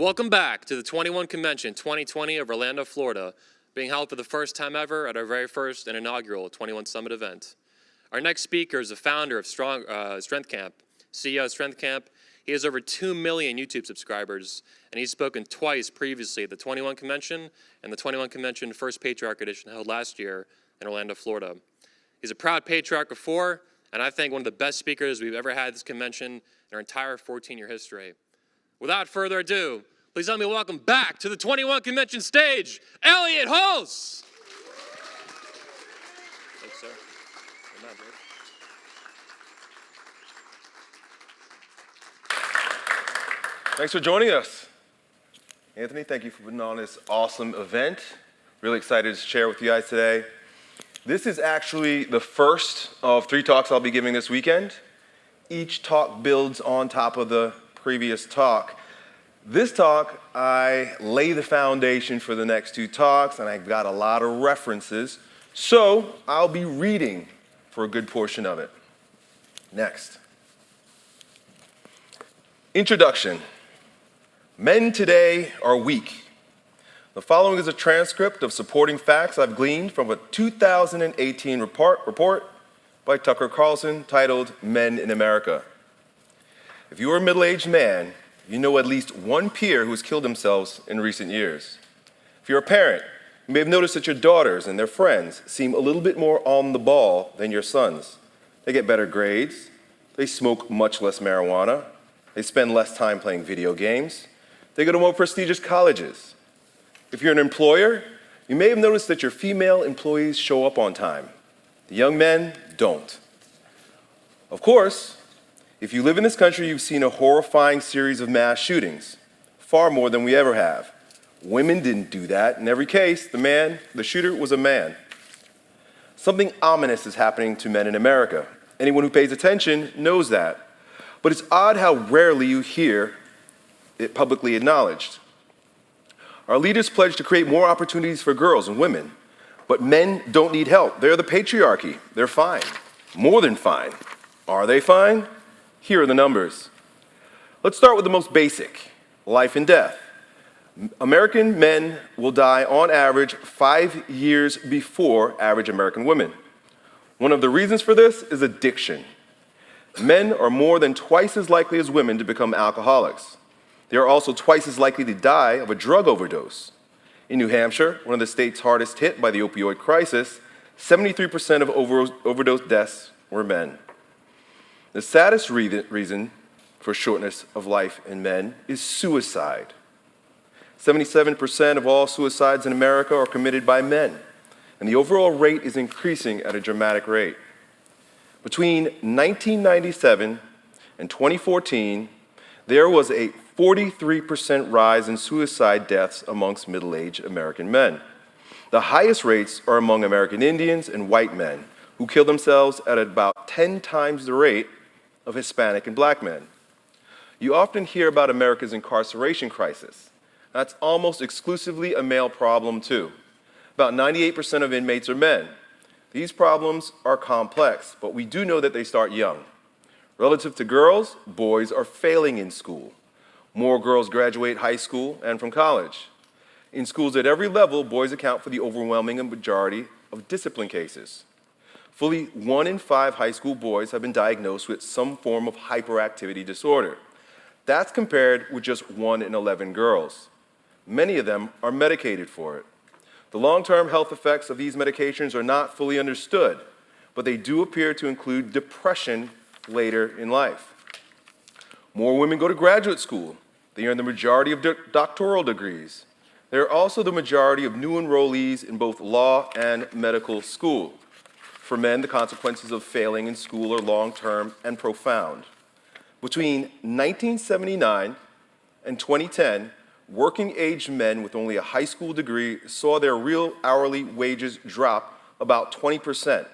Welcome back to the 21 Convention 2020 of Orlando, Florida, being held for the first time ever at our very first and inaugural 21 Summit event. Our next speaker is the founder of Strength Camp, CEO of Strength Camp. He has over 2 million YouTube subscribers, and he's spoken twice previously at the 21 Convention and the 21 Convention First Patriarch Edition held last year in Orlando, Florida. He's a proud patriarch of 4, and I think one of the best speakers we've ever had at this convention in our entire 14-year history. Without further ado, please help me welcome back to the 21 Convention stage, Elliott Hulse. Thanks, sir. Thanks for joining us. Anthony, thank you for putting on this awesome event. Really excited to share with you guys today. This is actually the first of 3 talks I'll be giving this weekend. Each talk builds on top of the previous talk. This talk, I lay the foundation for the next 2 talks, and I've got a lot of references, so I'll be reading for a good portion of it. Next. Introduction. Men today are weak. The following is a transcript of supporting facts I've gleaned from a 2018 report by Tucker Carlson titled Men in America. If you are a middle-aged man, you know at least one peer who has killed themselves in recent years. If you're a parent, you may have noticed that your daughters and their friends seem a little bit more on the ball than your sons. They get better grades, they smoke much less marijuana, they spend less time playing video games, they go to more prestigious colleges. If you're an employer, you may have noticed that your female employees show up on time. The young men don't. Of course, if you live in this country, you've seen a horrifying series of mass shootings, far more than we ever have. Women didn't do that. In every case, the shooter was a man. Something ominous is happening to men in America. Anyone who pays attention knows that. But it's odd how rarely you hear it publicly acknowledged. Our leaders pledge to create more opportunities for girls and women, but men don't need help. They're the patriarchy. They're fine. More than fine. Are they fine? Here are the numbers. Let's start with the most basic, life and death. American men will die on average 5 years before average American women. One of the reasons for this is addiction. Men are more than twice as likely as women to become alcoholics. They are also twice as likely to die of a drug overdose. In New Hampshire, one of the states hardest hit by the opioid crisis, 73% of overdose deaths were men. The saddest reason for shortness of life in men is suicide. 77% of all suicides in America are committed by men, and the overall rate is increasing at a dramatic rate. Between 1997 and 2014, there was a 43% rise in suicide deaths amongst middle-aged American men. The highest rates are among American Indians and white men, who kill themselves at about 10 times the rate of Hispanic and black men. You often hear about America's incarceration crisis. That's almost exclusively a male problem too. About 98% of inmates are men. These problems are complex, but we do know that they start young. Relative to girls, boys are failing in school. More girls graduate high school and from college. In schools at every level, boys account for the overwhelming majority of discipline cases. Fully 1 in 5 high school boys have been diagnosed with some form of hyperactivity disorder. That's compared with just 1 in 11 girls. Many of them are medicated for it. The long-term health effects of these medications are not fully understood, but they do appear to include depression later in life. More women go to graduate school. They earn the majority of doctoral degrees. They are also the majority of new enrollees in both law and medical school. For men, the consequences of failing in school are long-term and profound. Between 1979 and 2010, working-age men with only a high school degree saw their real hourly wages drop about 20%.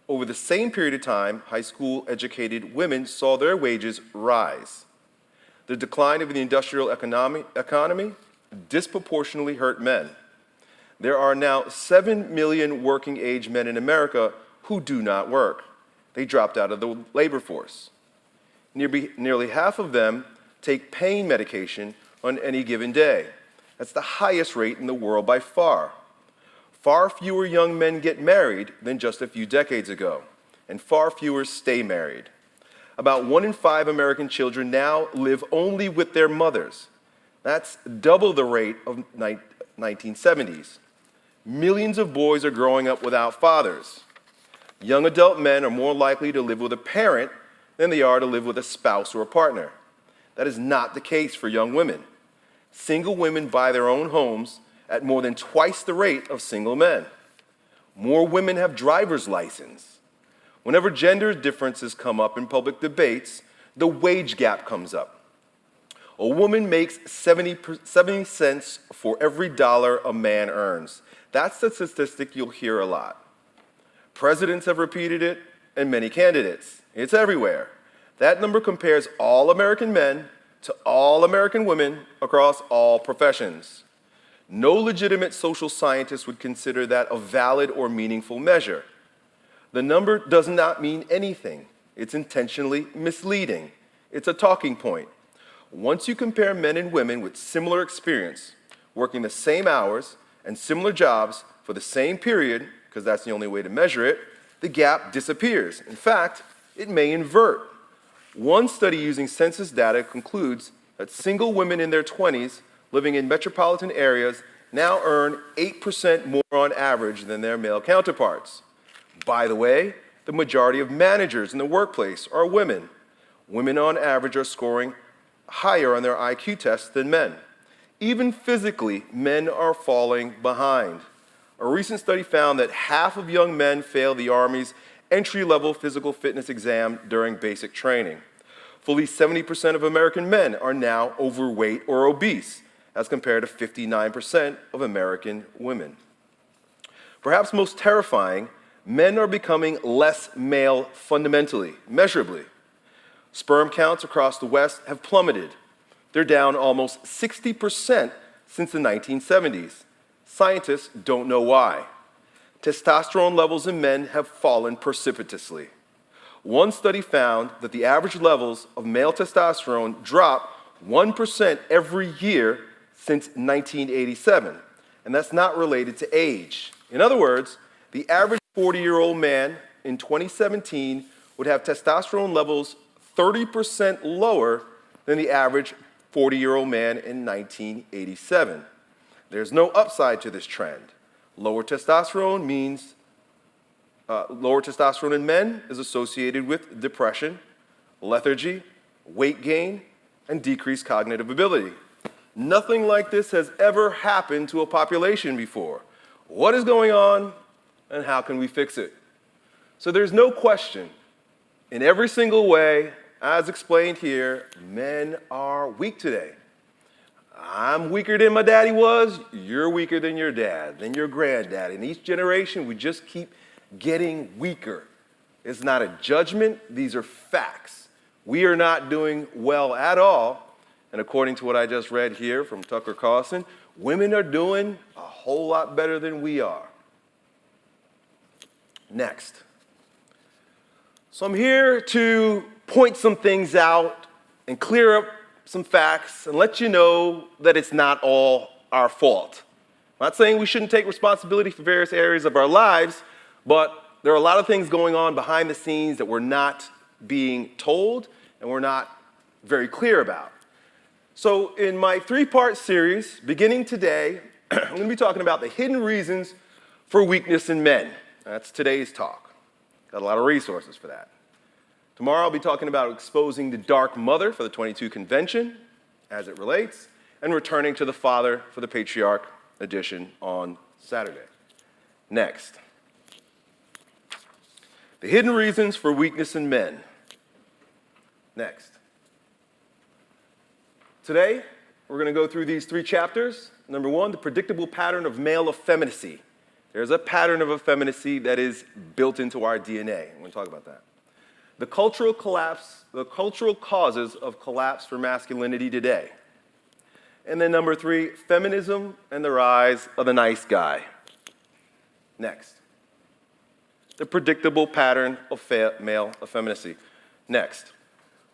Over the same period of time, high school-educated women saw their wages rise. The decline of the industrial economy disproportionately hurt men. There are now 7 million working-age men in America who do not work. They dropped out of the labor force. Nearly half of them take pain medication on any given day. That's the highest rate in the world by far. Far fewer young men get married than just a few decades ago, and far fewer stay married. About 1 in 5 American children now live only with their mothers. That's double the rate of 1970s. Millions of boys are growing up without fathers. Young adult men are more likely to live with a parent than they are to live with a spouse or a partner. That is not the case for young women. Single women buy their own homes at more than twice the rate of single men. More women have driver's license. Whenever gender differences come up in public debates, the wage gap comes up. A woman makes 70 cents for every dollar a man earns. That's the statistic you'll hear a lot. Presidents have repeated it, and many candidates. It's everywhere. That number compares all American men to all American women across all professions. No legitimate social scientist would consider that a valid or meaningful measure. The number does not mean anything. It's intentionally misleading. It's a talking point. Once you compare men and women with similar experience, working the same hours and similar jobs for the same period, because that's the only way to measure it, the gap disappears. In fact, it may invert. One study using census data concludes that single women in their 20s living in metropolitan areas now earn 8% more on average than their male counterparts. By the way, the majority of managers in the workplace are women. Women on average are scoring higher on their IQ tests than men. Even physically, men are falling behind. A recent study found that half of young men fail the Army's entry-level physical fitness exam during basic training. Fully 70% of American men are now overweight or obese, as compared to 59% of American women. Perhaps most terrifying, men are becoming less male fundamentally, measurably. Sperm counts across the West have plummeted. They're down almost 60% since the 1970s. Scientists don't know why. Testosterone levels in men have fallen precipitously. One study found that the average levels of male testosterone dropped 1% every year since 1987, and that's not related to age. In other words, the average 40-year-old man in 2017 would have testosterone levels 30% lower than the average 40-year-old man in 1987. There's no upside to this trend. Lower testosterone in men is associated with depression, lethargy, weight gain, and decreased cognitive ability. Nothing like this has ever happened to a population before. What is going on, and how can we fix it? So there's no question, in every single way, as explained here, men are weak today. I'm weaker than my daddy was, you're weaker than your dad, than your granddad. In each generation, we just keep getting weaker. It's not a judgment, these are facts. We are not doing well at all, and according to what I just read here from Tucker Carlson, women are doing a whole lot better than we are. Next. So I'm here to point some things out and clear up some facts and let you know that it's not all our fault. I'm not saying we shouldn't take responsibility for various areas of our lives, but there are a lot of things going on behind the scenes that we're not being told and we're not very clear about. So in my 3-part series, beginning today, I'm going to be talking about the hidden reasons for weakness in men. That's today's talk. Got a lot of resources for that. Tomorrow I'll be talking about exposing the dark mother for the 22 Convention as it relates, and returning to the father for the Patriarch edition on Saturday. Next. The hidden reasons for weakness in men. Next. Today, we're going to go through these 3 chapters. Number 1, the predictable pattern of male effeminacy. There's a pattern of effeminacy that is built into our DNA. I'm going to talk about that. The cultural causes of collapse for masculinity today. And then number 3, feminism and the rise of the nice guy. Next. The predictable pattern of male effeminacy. Next.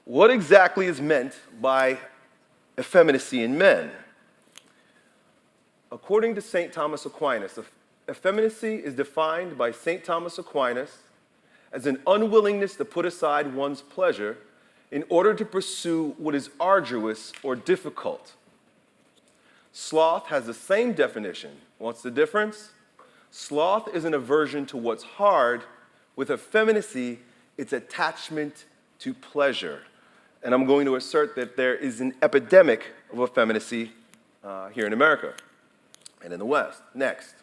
What exactly is meant by effeminacy in men. According to St. Thomas Aquinas, effeminacy is defined by St. Thomas Aquinas as an unwillingness to put aside one's pleasure in order to pursue what is arduous or difficult. Sloth has the same definition. What's the difference? Sloth is an aversion to what's hard. With effeminacy, it's attachment to pleasure. And I'm going to assert that there is an epidemic of effeminacy here in America and in the West. Next.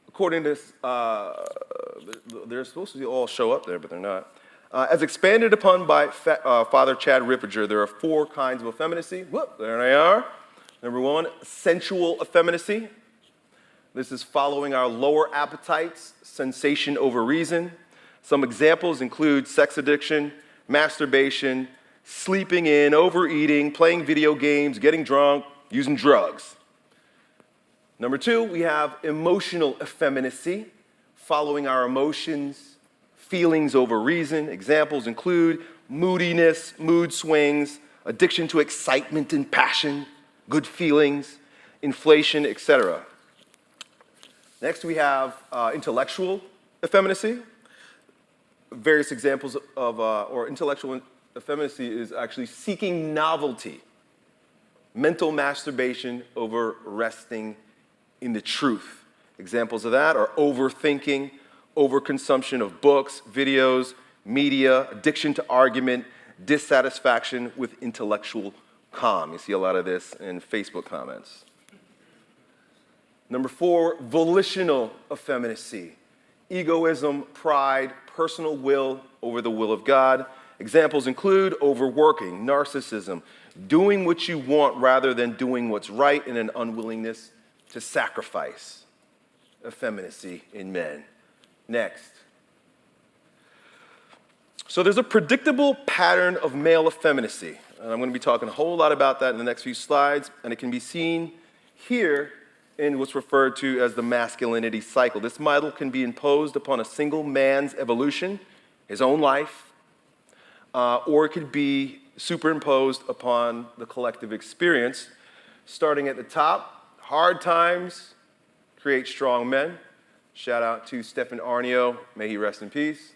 According to, they're supposed to all show up there, but they're not. As expanded upon by Father Chad Ripperger, there are 4 kinds of effeminacy. Whoop, there they are. Number 1, sensual effeminacy. This is following our lower appetites, sensation over reason. Some examples include sex addiction, masturbation, sleeping in, overeating, playing video games, getting drunk, using drugs. Number 2, we have emotional effeminacy, following our emotions, feelings over reason. Examples include moodiness, mood swings, addiction to excitement and passion, good feelings, inflation, etc. Next, we have intellectual effeminacy. Various examples of, or intellectual effeminacy is actually seeking novelty, mental masturbation over resting in the truth. Examples of that are overthinking, overconsumption of books, videos, media, addiction to argument, dissatisfaction with intellectual calm. You see a lot of this in Facebook comments. Number 4, volitional effeminacy. Egoism, pride, personal will over the will of God. Examples include overworking, narcissism, doing what you want rather than doing what's right, and an unwillingness to sacrifice. Effeminacy in men. Next. So there's a predictable pattern of male effeminacy, and I'm going to be talking a whole lot about that in the next few slides, and it can be seen here in what's referred to as the masculinity cycle. This model can be imposed upon a single man's evolution, his own life, or it could be superimposed upon the collective experience. Starting at the top, hard times create strong men. Shout out to Stephen Arnio, may he rest in peace.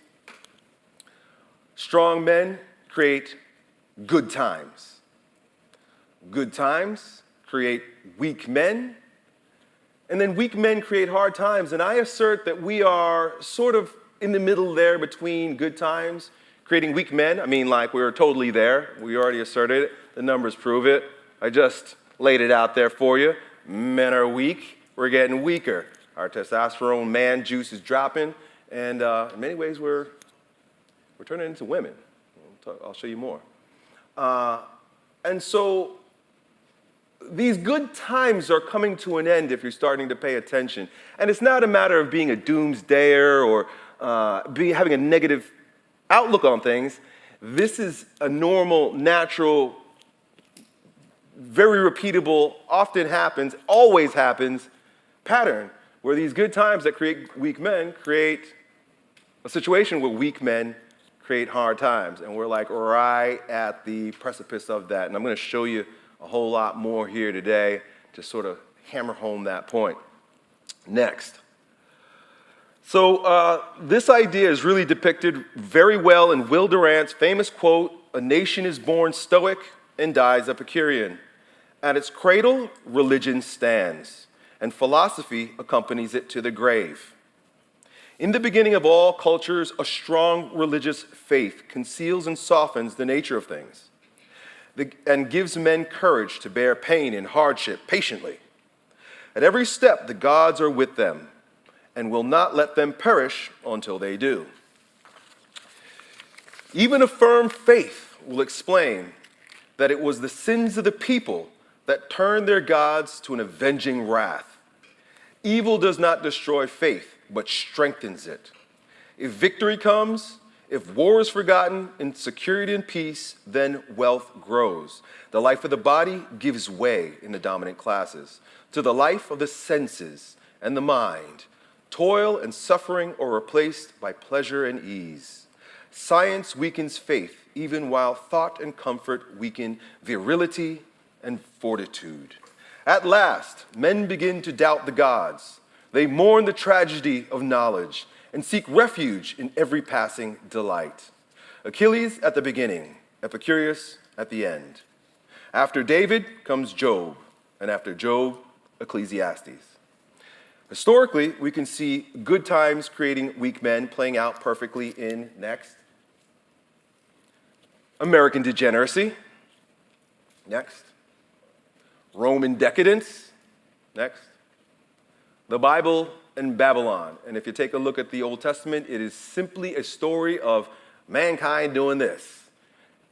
Strong men create good times. Good times create weak men. And then weak men create hard times. And I assert that we are sort of in the middle there between good times, creating weak men. I mean, like, we're totally there. We already asserted it. The numbers prove it. I just laid it out there for you. Men are weak. We're getting weaker. Our testosterone man juice is dropping. And in many ways, we're turning into women. I'll show you more. And so these good times are coming to an end if you're starting to pay attention. And it's not a matter of being a doomsdayer or having a negative outlook on things. This is a normal, natural, very repeatable, often happens, always happens pattern where these good times that create weak men create a situation where weak men create hard times. And we're like right at the precipice of that. And I'm going to show you a whole lot more here today to sort of hammer home that point. Next. So this idea is really depicted very well in Will Durant's famous quote, "A nation is born stoic and dies Epicurean. At its cradle, religion stands, and philosophy accompanies it to the grave. In the beginning of all cultures, a strong religious faith conceals and softens the nature of things, and gives men courage to bear pain and hardship patiently. At every step, the gods are with them and will not let them perish until they do. Even a firm faith will explain that it was the sins of the people that turned their gods to an avenging wrath. Evil does not destroy faith, but strengthens it. If victory comes, if war is forgotten in security and peace, then wealth grows. The life of the body gives way in the dominant classes to the life of the senses and the mind. Toil and suffering are replaced by pleasure and ease. Science weakens faith, even while thought and comfort weaken virility and fortitude. At last, men begin to doubt the gods. They mourn the tragedy of knowledge and seek refuge in every passing delight. Achilles at the beginning, Epicurus at the end. After David comes Job, and after Job, Ecclesiastes. Historically, we can see good times creating weak men playing out perfectly in, next, American degeneracy, next, Roman decadence, next, the Bible and Babylon. And if you take a look at the Old Testament, it is simply a story of mankind doing this,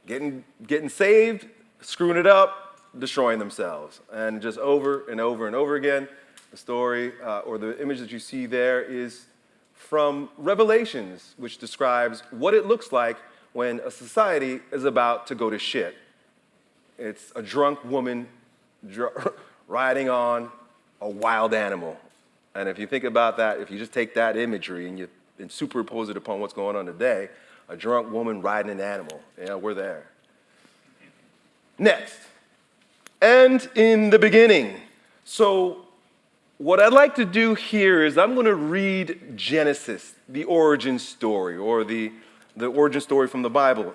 getting saved, screwing it up, destroying themselves. And just over and over and over again, the story or the image that you see there is from Revelations, which describes what it looks like when a society is about to go to shit. It's a drunk woman riding on a wild animal. And if you think about that, if you just take that imagery and superimpose it upon what's going on today, a drunk woman riding an animal, yeah, we're there. Next, and in the beginning. So what I'd like to do here is I'm going to read Genesis, the origin story, or the origin story from the Bible.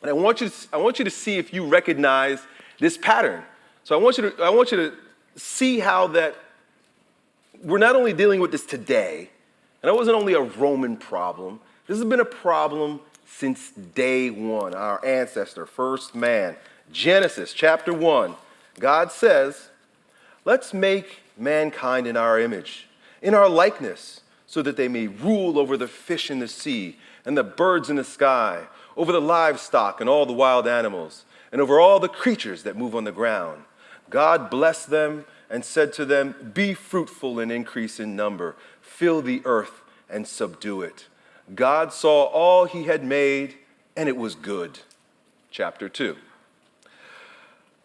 And I want you to see if you recognize this pattern. So I want you to see how that we're not only dealing with this today, and it wasn't only a Roman problem. This has been a problem since day one, our ancestor, first man. Genesis chapter 1, God says, let's make mankind in our image, in our likeness, so that they may rule over the fish in the sea and the birds in the sky, over the livestock and all the wild animals, and over all the creatures that move on the ground. God blessed them and said to them, be fruitful and increase in number, fill the earth and subdue it. God saw all he had made, and it was good. Chapter 2.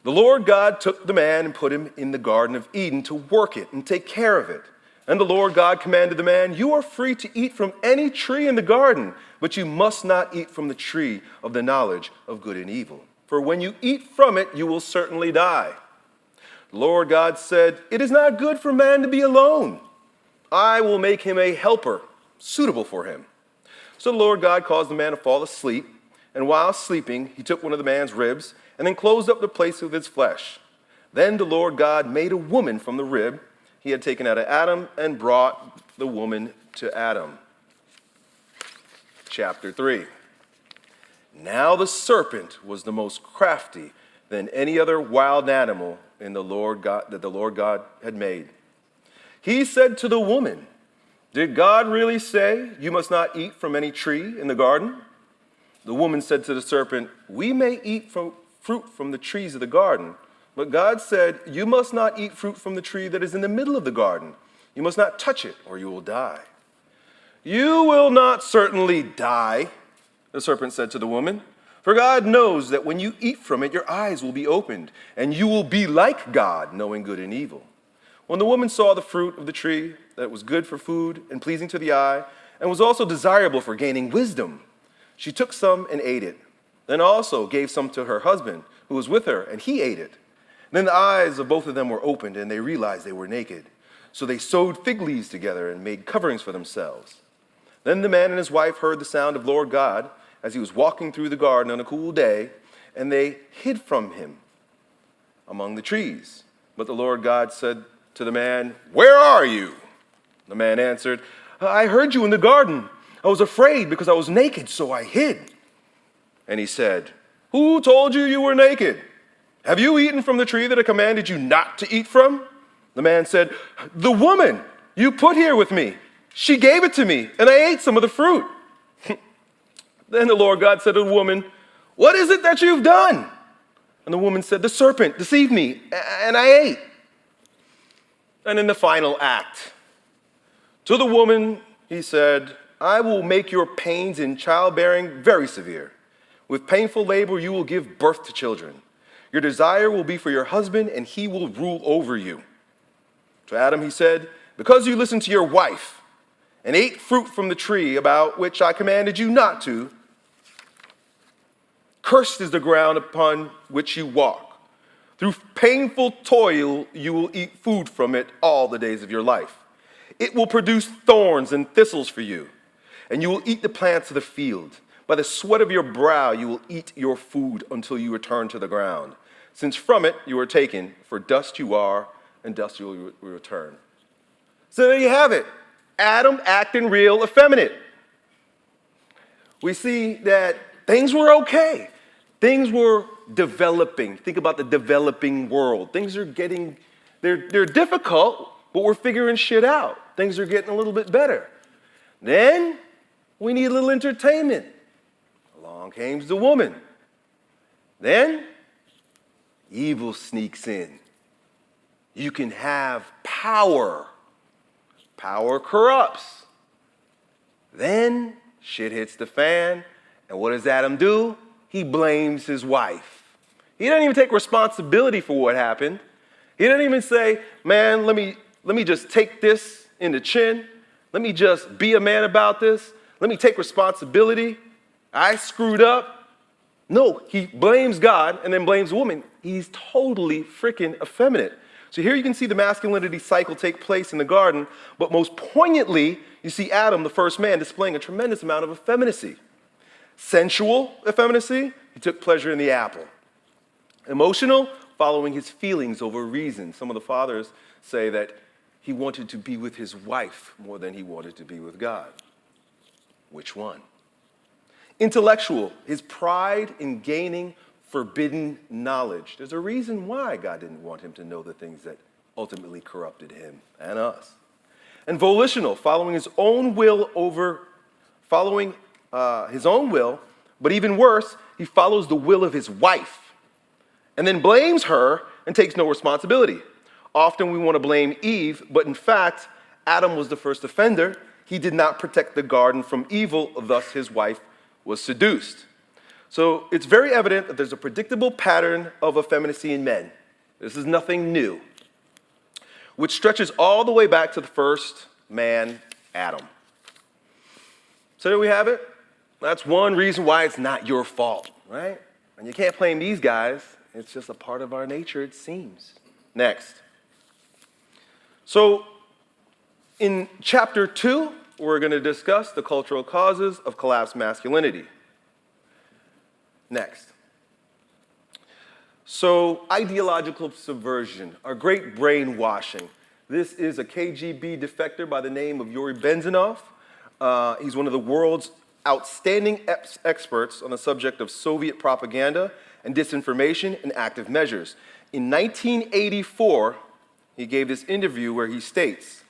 The Lord God took the man and put him in the Garden of Eden to work it and take care of it. And the Lord God commanded the man, you are free to eat from any tree in the garden, but you must not eat from the tree of the knowledge of good and evil. For when you eat from it, you will certainly die. The Lord God said, it is not good for man to be alone. I will make him a helper suitable for him. So the Lord God caused the man to fall asleep, and while sleeping, he took one of the man's ribs and then closed up the place with its flesh. Then the Lord God made a woman from the rib he had taken out of Adam and brought the woman to Adam. Chapter 3. Now the serpent was the most crafty than any other wild animal that the Lord God had made. He said to the woman, did God really say you must not eat from any tree in the garden? The woman said to the serpent, we may eat fruit from the trees of the garden, but God said, you must not eat fruit from the tree that is in the middle of the garden. You must not touch it, or you will die. You will not certainly die, the serpent said to the woman, for God knows that when you eat from it, your eyes will be opened, and you will be like God, knowing good and evil. When the woman saw the fruit of the tree, that it was good for food and pleasing to the eye, and was also desirable for gaining wisdom, she took some and ate it. Then also gave some to her husband, who was with her, and he ate it. Then the eyes of both of them were opened, and they realized they were naked. So they sewed fig leaves together and made coverings for themselves. Then the man and his wife heard the sound of Lord God as he was walking through the garden on a cool day, and they hid from him among the trees. But the Lord God said to the man, where are you? The man answered, I heard you in the garden. I was afraid because I was naked, so I hid. And he said, who told you you were naked? Have you eaten from the tree that I commanded you not to eat from? The man said, the woman you put here with me, she gave it to me, and I ate some of the fruit. Then the Lord God said to the woman, what is it that you've done? And the woman said, the serpent deceived me, and I ate. And in the final act, to the woman, he said, I will make your pains in childbearing very severe. With painful labor, you will give birth to children. Your desire will be for your husband, and he will rule over you. To Adam, he said, because you listened to your wife and ate fruit from the tree about which I commanded you not to, Cursed is the ground upon which you walk. Through painful toil, you will eat food from it all the days of your life. It will produce thorns and thistles for you, and you will eat the plants of the field. By the sweat of your brow, you will eat your food until you return to the ground, since from it you are taken, for dust you are, and dust you will return. So there you have it. Adam acting real effeminate. We see that things were okay. Things were developing. Think about the developing world. Things are getting, they're difficult, but we're figuring shit out. Things are getting a little bit better. Then we need a little entertainment. Along came the woman. Then evil sneaks in. You can have power. Power corrupts. Then shit hits the fan, and what does Adam do? He blames his wife. He doesn't even take responsibility for what happened. He doesn't even say, man, let me just take this in the chin. Let me just be a man about this. Let me take responsibility. I screwed up. No, he blames God and then blames the woman. He's totally freaking effeminate. So here you can see the masculinity cycle take place in the garden, but most poignantly, you see Adam, the first man, displaying a tremendous amount of effeminacy. Sensual effeminacy, he took pleasure in the apple. Emotional, following his feelings over reason. Some of the fathers say that he wanted to be with his wife more than he wanted to be with God. Which one? Intellectual, his pride in gaining forbidden knowledge. There's a reason why God didn't want him to know the things that ultimately corrupted him and us. And volitional, following his own will, but even worse, he follows the will of his wife and then blames her and takes no responsibility. Often we want to blame Eve, but in fact, Adam was the first offender. He did not protect the garden from evil, thus his wife was seduced. So it's very evident that there's a predictable pattern of effeminacy in men. This is nothing new, which stretches all the way back to the first man, Adam. So there we have it. That's one reason why it's not your fault, right? And you can't blame these guys. It's just a part of our nature, it seems. Next. So in chapter 2, we're going to discuss the cultural causes of collapsed masculinity. Next. So ideological subversion, our great brainwashing. This is a KGB defector by the name of Yuri Bezmenov. He's one of the world's outstanding experts on the subject of Soviet propaganda and disinformation and active measures. In 1984, he gave this interview where he states,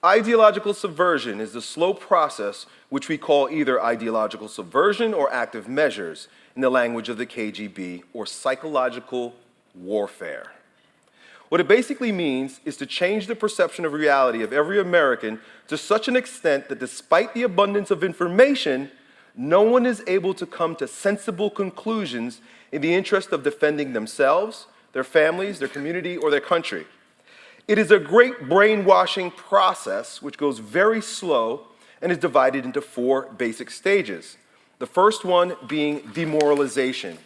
ideological subversion is the slow process which we call either ideological subversion or active measures in the language of the KGB, or psychological warfare. What it basically means is to change the perception of reality of every American to such an extent that despite the abundance of information, no one is able to come to sensible conclusions in the interest of defending themselves, their families, their community, or their country. It is a great brainwashing process which goes very slow and is divided into 4 basic stages. The first one being demoralization.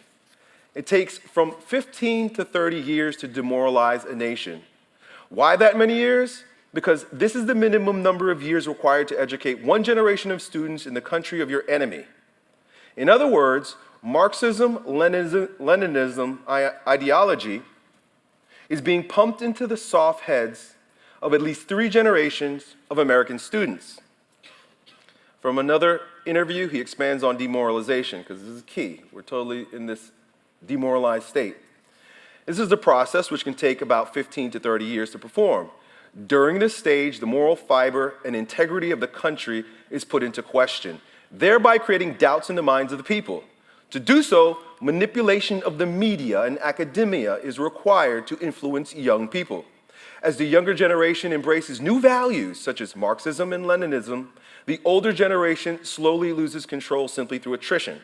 It takes from 15 to 30 years to demoralize a nation. Why that many years? Because this is the minimum number of years required to educate one generation of students in the country of your enemy. In other words, Marxism, Leninism ideology is being pumped into the soft heads of at least 3 generations of American students. From another interview, he expands on demoralization, because this is key. We're totally in this demoralized state. This is the process which can take about 15 to 30 years to perform. During this stage, the moral fiber and integrity of the country is put into question, thereby creating doubts in the minds of the people. To do so, manipulation of the media and academia is required to influence young people. As the younger generation embraces new values, such as Marxism and Leninism, the older generation slowly loses control simply through attrition.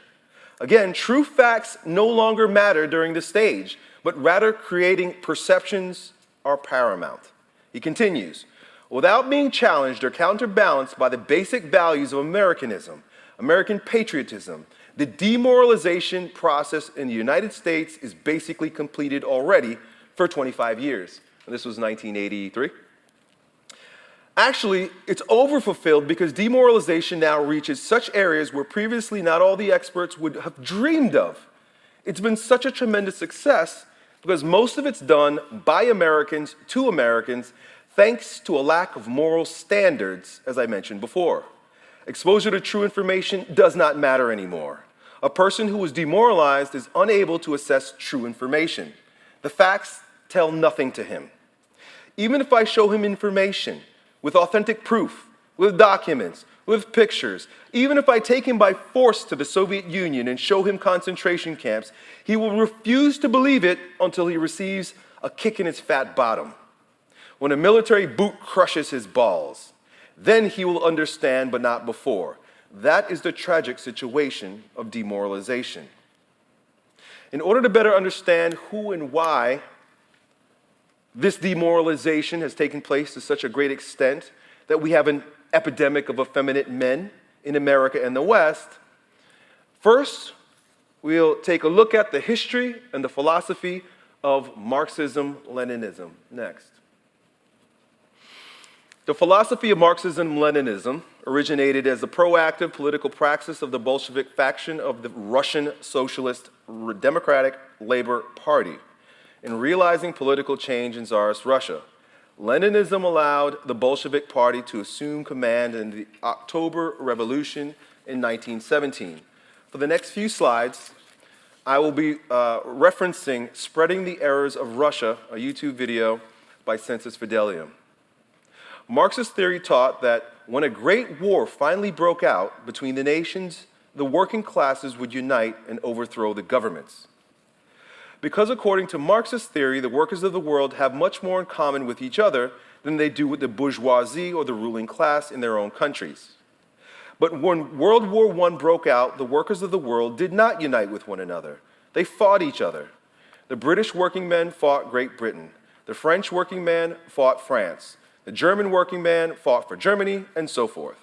Again, true facts no longer matter during this stage, but rather creating perceptions are paramount. He continues, without being challenged or counterbalanced by the basic values of Americanism, American patriotism, The demoralization process in the United States is basically completed already for 25 years. And this was 1983. Actually, it's overfulfilled because demoralization now reaches such areas where previously not all the experts would have dreamed of. It's been such a tremendous success because most of it's done by Americans to Americans thanks to a lack of moral standards, as I mentioned before. Exposure to true information does not matter anymore. A person who is demoralized is unable to assess true information. The facts tell nothing to him. Even if I show him information with authentic proof, with documents, with pictures, even if I take him by force to the Soviet Union and show him concentration camps, he will refuse to believe it until he receives a kick in his fat bottom. When a military boot crushes his balls, then he will understand, but not before. That is the tragic situation of demoralization. In order to better understand who and why this demoralization has taken place to such a great extent that we have an epidemic of effeminate men in America and the West, first, we'll take a look at the history and the philosophy of Marxism-Leninism. Next. The philosophy of Marxism-Leninism originated as a proactive political praxis of the Bolshevik faction of the Russian Socialist Democratic Labor Party in realizing political change in Tsarist Russia. Leninism allowed the Bolshevik Party to assume command in the October Revolution in 1917. For the next few slides, I will be referencing Spreading the Errors of Russia, a YouTube video by Sensus Fidelium. Marxist theory taught that when a great war finally broke out between the nations, the working classes would unite and overthrow the governments. Because according to Marxist theory, the workers of the world have much more in common with each other than they do with the bourgeoisie or the ruling class in their own countries. But when World War I broke out, the workers of the world did not unite with one another. They fought each other. The British working men fought Great Britain. The French working man fought France. The German working man fought for Germany, and so forth.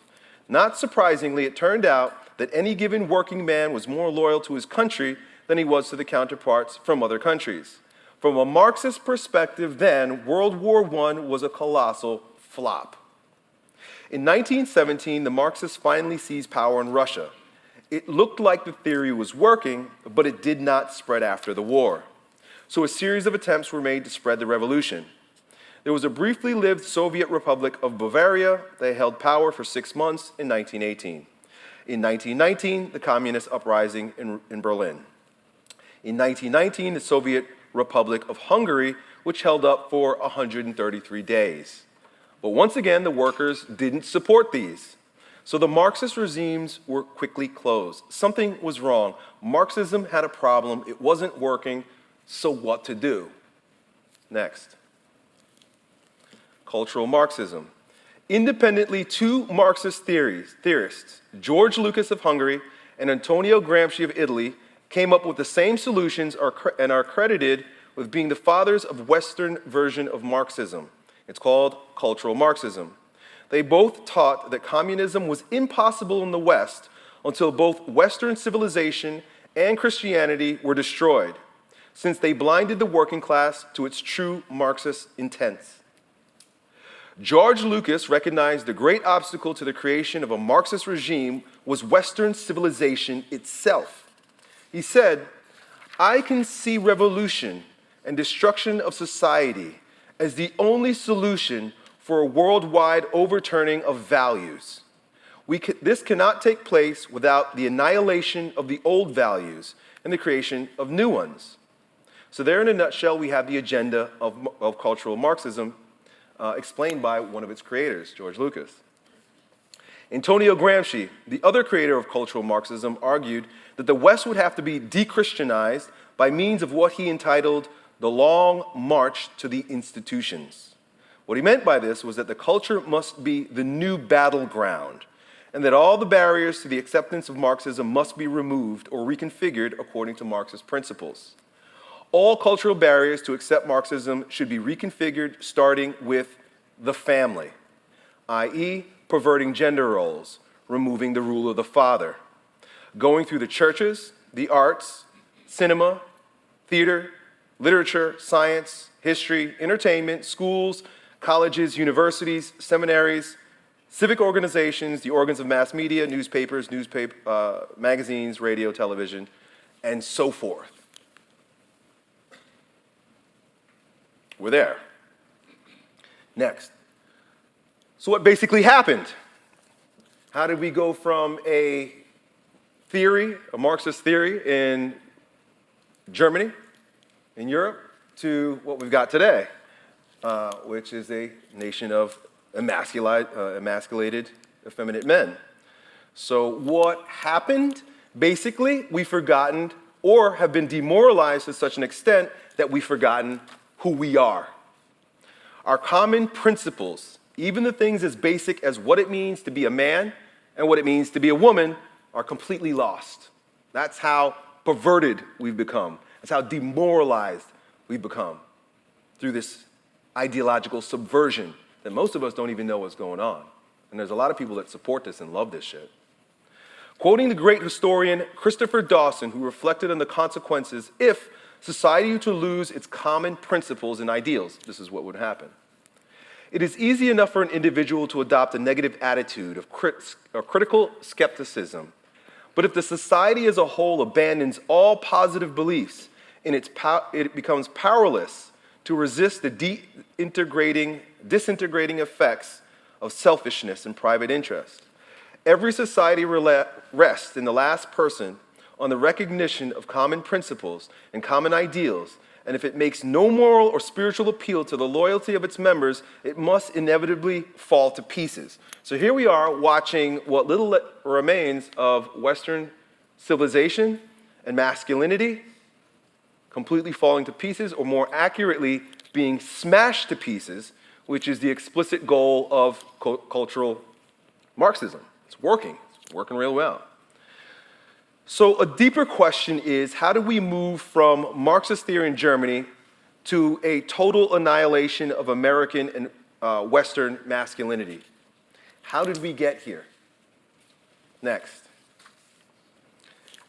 Not surprisingly, it turned out that any given working man was more loyal to his country than he was to the counterparts from other countries. From a Marxist perspective then, World War I was a colossal flop. In 1917, the Marxists finally seized power in Russia. It looked like the theory was working, but it did not spread after the war. So a series of attempts were made to spread the revolution. There was a briefly lived Soviet Republic of Bavaria. They held power for 6 months in 1918. In 1919, the communist uprising in Berlin. In 1919, the Soviet Republic of Hungary, which held up for 133 days. But once again, the workers didn't support these. So the Marxist regimes were quickly closed. Something was wrong. Marxism had a problem. It wasn't working. So what to do? Next. Cultural Marxism. Independently, two Marxist theorists, George Lucas of Hungary and Antonio Gramsci of Italy, came up with the same solutions and are credited with being the fathers of Western version of Marxism. It's called Cultural Marxism. They both taught that communism was impossible in the West until both Western civilization and Christianity were destroyed, since they blinded the working class to its true Marxist intents. George Lucas recognized the great obstacle to the creation of a Marxist regime was Western civilization itself. He said, "I can see revolution and destruction of society as the only solution for a worldwide overturning of values. This cannot take place without the annihilation of the old values and the creation of new ones." So there in a nutshell, we have the agenda of cultural Marxism explained by one of its creators, George Lucas. Antonio Gramsci, the other creator of cultural Marxism, argued that the West would have to be de-Christianized by means of what he entitled the long march to the institutions. What he meant by this was that the culture must be the new battleground, and that all the barriers to the acceptance of Marxism must be removed or reconfigured according to Marxist principles. All cultural barriers to accept Marxism should be reconfigured starting with the family, i.e., perverting gender roles, removing the rule of the father. going through the churches, the arts, cinema, theater, literature, science, history, entertainment, schools, colleges, universities, seminaries, civic organizations, the organs of mass media, newspapers, magazines, radio, television, and so forth. We're there. Next. So what basically happened? How did we go from a theory, a Marxist theory in Germany, in Europe, to what we've got today, which is a nation of emasculated, effeminate men? So what happened? Basically, we've forgotten or have been demoralized to such an extent that we've forgotten who we are. Our common principles, even the things as basic as what it means to be a man and what it means to be a woman, are completely lost. That's how perverted we've become. That's how demoralized we've become through this ideological subversion that most of us don't even know what's going on. And there's a lot of people that support this and love this shit. Quoting the great historian Christopher Dawson, who reflected on the consequences if society were to lose its common principles and ideals, this is what would happen. It is easy enough for an individual to adopt a negative attitude of critical skepticism. But if the society as a whole abandons all positive beliefs, it becomes powerless to resist the disintegrating effects of selfishness and private interest. Every society rests in the last person on the recognition of common principles and common ideals, and if it makes no moral or spiritual appeal to the loyalty of its members, it must inevitably fall to pieces. So here we are watching what little remains of Western civilization and masculinity completely falling to pieces, or more accurately, being smashed to pieces, which is the explicit goal of cultural Marxism. It's working real well. So a deeper question is, how do we move from Marxist theory in Germany to a total annihilation of American and Western masculinity? How did we get here? Next.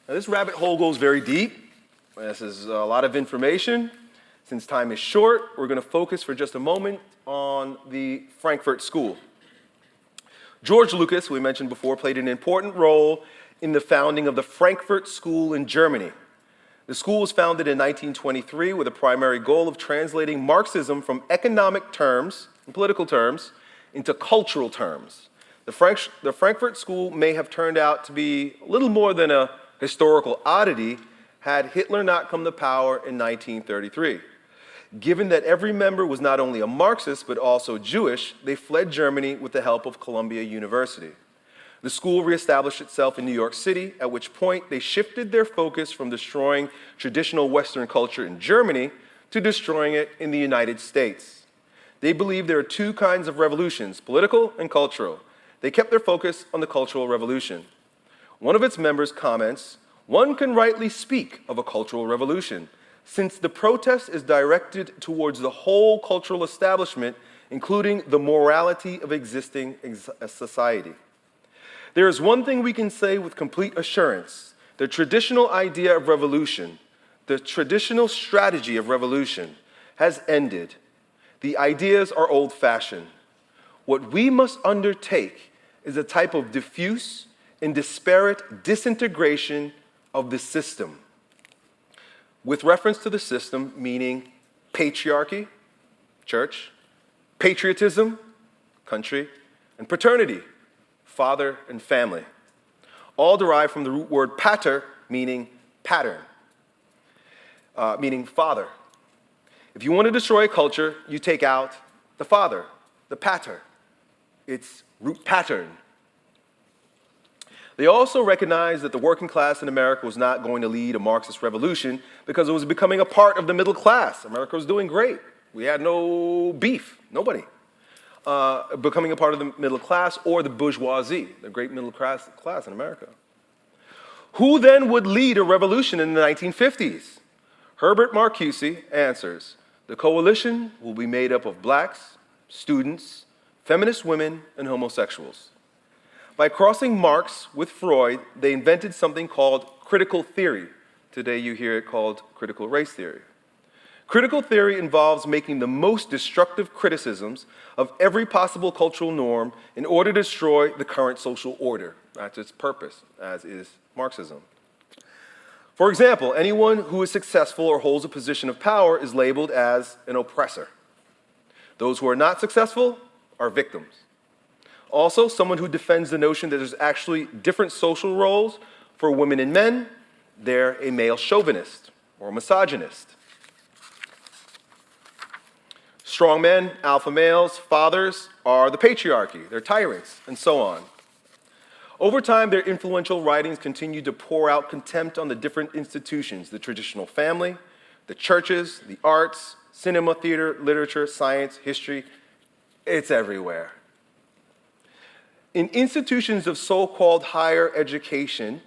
Now this rabbit hole goes very deep. This is a lot of information. Since time is short, we're going to focus for just a moment on the Frankfurt School. George Lucas, we mentioned before, played an important role in the founding of the Frankfurt School in Germany. The school was founded in 1923 with a primary goal of translating Marxism from economic terms and political terms into cultural terms. The Frankfurt School may have turned out to be a little more than a historical oddity had Hitler not come to power in 1933. Given that every member was not only a Marxist but also Jewish, they fled Germany with the help of Columbia University. The school reestablished itself in New York City, at which point they shifted their focus from destroying traditional Western culture in Germany to destroying it in the United States. They believed there are two kinds of revolutions, political and cultural. They kept their focus on the Cultural Revolution. One of its members comments, "One can rightly speak of a cultural revolution, since the protest is directed towards the whole cultural establishment, including the morality of existing society. There is one thing we can say with complete assurance. The traditional idea of revolution, the traditional strategy of revolution, has ended. The ideas are old-fashioned. What we must undertake is a type of diffuse and disparate disintegration of the system." With reference to the system, meaning patriarchy, church, patriotism, country, and paternity, father and family, all derived from the root word pater, meaning pattern, meaning father. If you want to destroy a culture, you take out the father, the pater, its root pattern. They also recognized that the working class in America was not going to lead a Marxist revolution because it was becoming a part of the middle class. America was doing great. We had no beef, nobody. Becoming a part of the middle class or the bourgeoisie, the great middle class in America. Who then would lead a revolution in the 1950s? Herbert Marcuse answers, the coalition will be made up of blacks, students, feminist women, and homosexuals. By crossing Marx with Freud, they invented something called critical theory. Today you hear it called critical race theory. Critical theory involves making the most destructive criticisms of every possible cultural norm in order to destroy the current social order. That's its purpose, as is Marxism. For example, anyone who is successful or holds a position of power is labeled as an oppressor. Those who are not successful are victims. Also, someone who defends the notion that there's actually different social roles for women and men, they're a male chauvinist or a misogynist. Strong men, alpha males, fathers are the patriarchy. They're tyrants, and so on. Over time, their influential writings continue to pour out contempt on the different institutions, the traditional family, the churches, the arts, cinema, theater, literature, science, history. It's everywhere. In institutions of so-called higher education,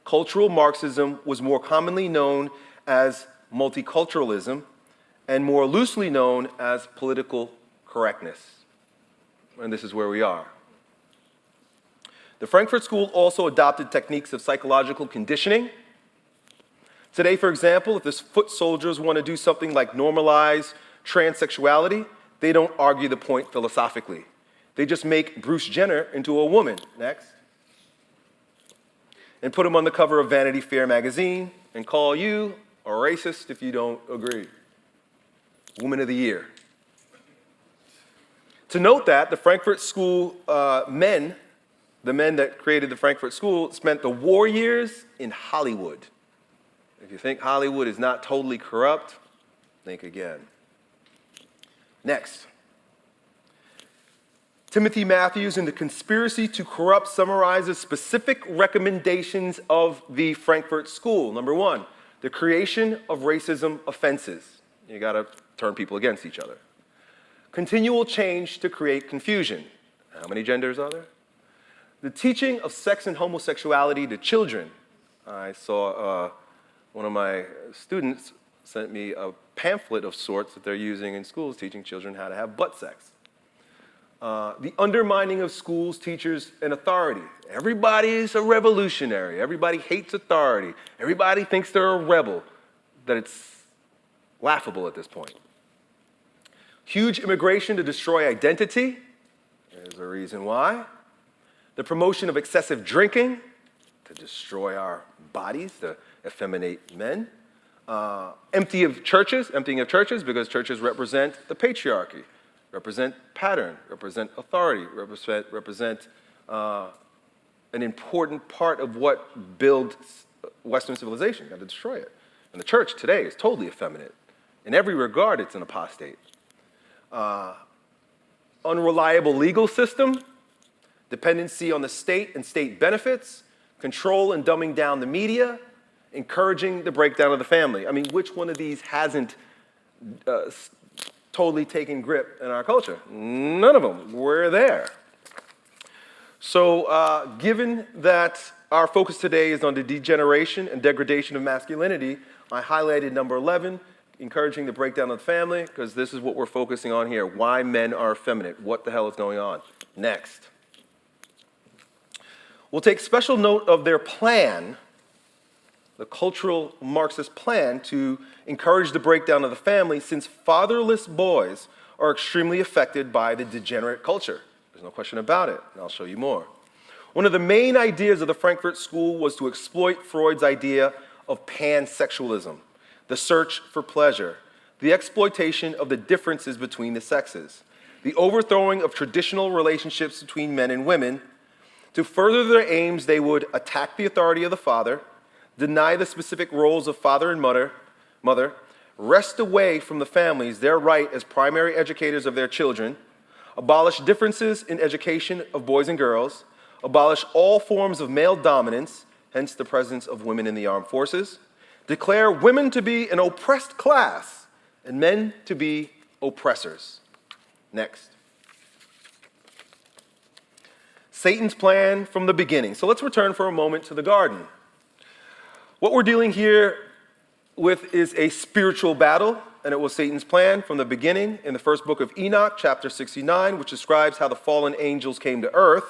cultural Marxism was more commonly known as multiculturalism and more loosely known as political correctness. And this is where we are. The Frankfurt School also adopted techniques of psychological conditioning. Today, for example, if the foot soldiers want to do something like normalize transsexuality, they don't argue the point philosophically. They just make Bruce Jenner into a woman, next, and put him on the cover of Vanity Fair magazine and call you a racist if you don't agree. Woman of the Year. To note that, the Frankfurt School men, the men that created the Frankfurt School, spent the war years in Hollywood. If you think Hollywood is not totally corrupt, think again. Next. Timothy Matthews in The Conspiracy to Corrupt summarizes specific recommendations of the Frankfurt School. Number one, the creation of racism offenses. You gotta turn people against each other. Continual change to create confusion. How many genders are there? The teaching of sex and homosexuality to children. I saw one of my students sent me a pamphlet of sorts that they're using in schools teaching children how to have butt sex. The undermining of schools, teachers, and authority. Everybody is a revolutionary. Everybody hates authority. Everybody thinks they're a rebel. That it's laughable at this point. Huge immigration to destroy identity. There's a reason why. The promotion of excessive drinking to destroy our bodies, to effeminate men. Emptying of churches because churches represent the patriarchy, represent pattern, represent authority, represent an important part of what builds Western civilization. You got to destroy it. And the church today is totally effeminate. In every regard, it's an apostate. Unreliable legal system, dependency on the state and state benefits, control and dumbing down the media, encouraging the breakdown of the family. I mean, which one of these hasn't totally taken grip in our culture? None of them. We're there. So given that our focus today is on the degeneration and degradation of masculinity, I highlighted number 11, encouraging the breakdown of the family, because this is what we're focusing on here. Why men are effeminate. What the hell is going on? Next. We'll take special note of their plan, the cultural Marxist plan to encourage the breakdown of the family, since fatherless boys are extremely affected by the degenerate culture. There's no question about it, and I'll show you more. One of the main ideas of the Frankfurt School was to exploit Freud's idea of pansexualism, the search for pleasure, the exploitation of the differences between the sexes, the overthrowing of traditional relationships between men and women. To further their aims, they would attack the authority of the father, deny the specific roles of father and mother, wrest away from the families their right as primary educators of their children, abolish differences in education of boys and girls, abolish all forms of male dominance, hence the presence of women in the armed forces, declare women to be an oppressed class and men to be oppressors. Next. Satan's plan from the beginning. So let's return for a moment to the garden. What we're dealing here with is a spiritual battle, and it was Satan's plan from the beginning in the first book of Enoch, chapter 69, which describes how the fallen angels came to earth.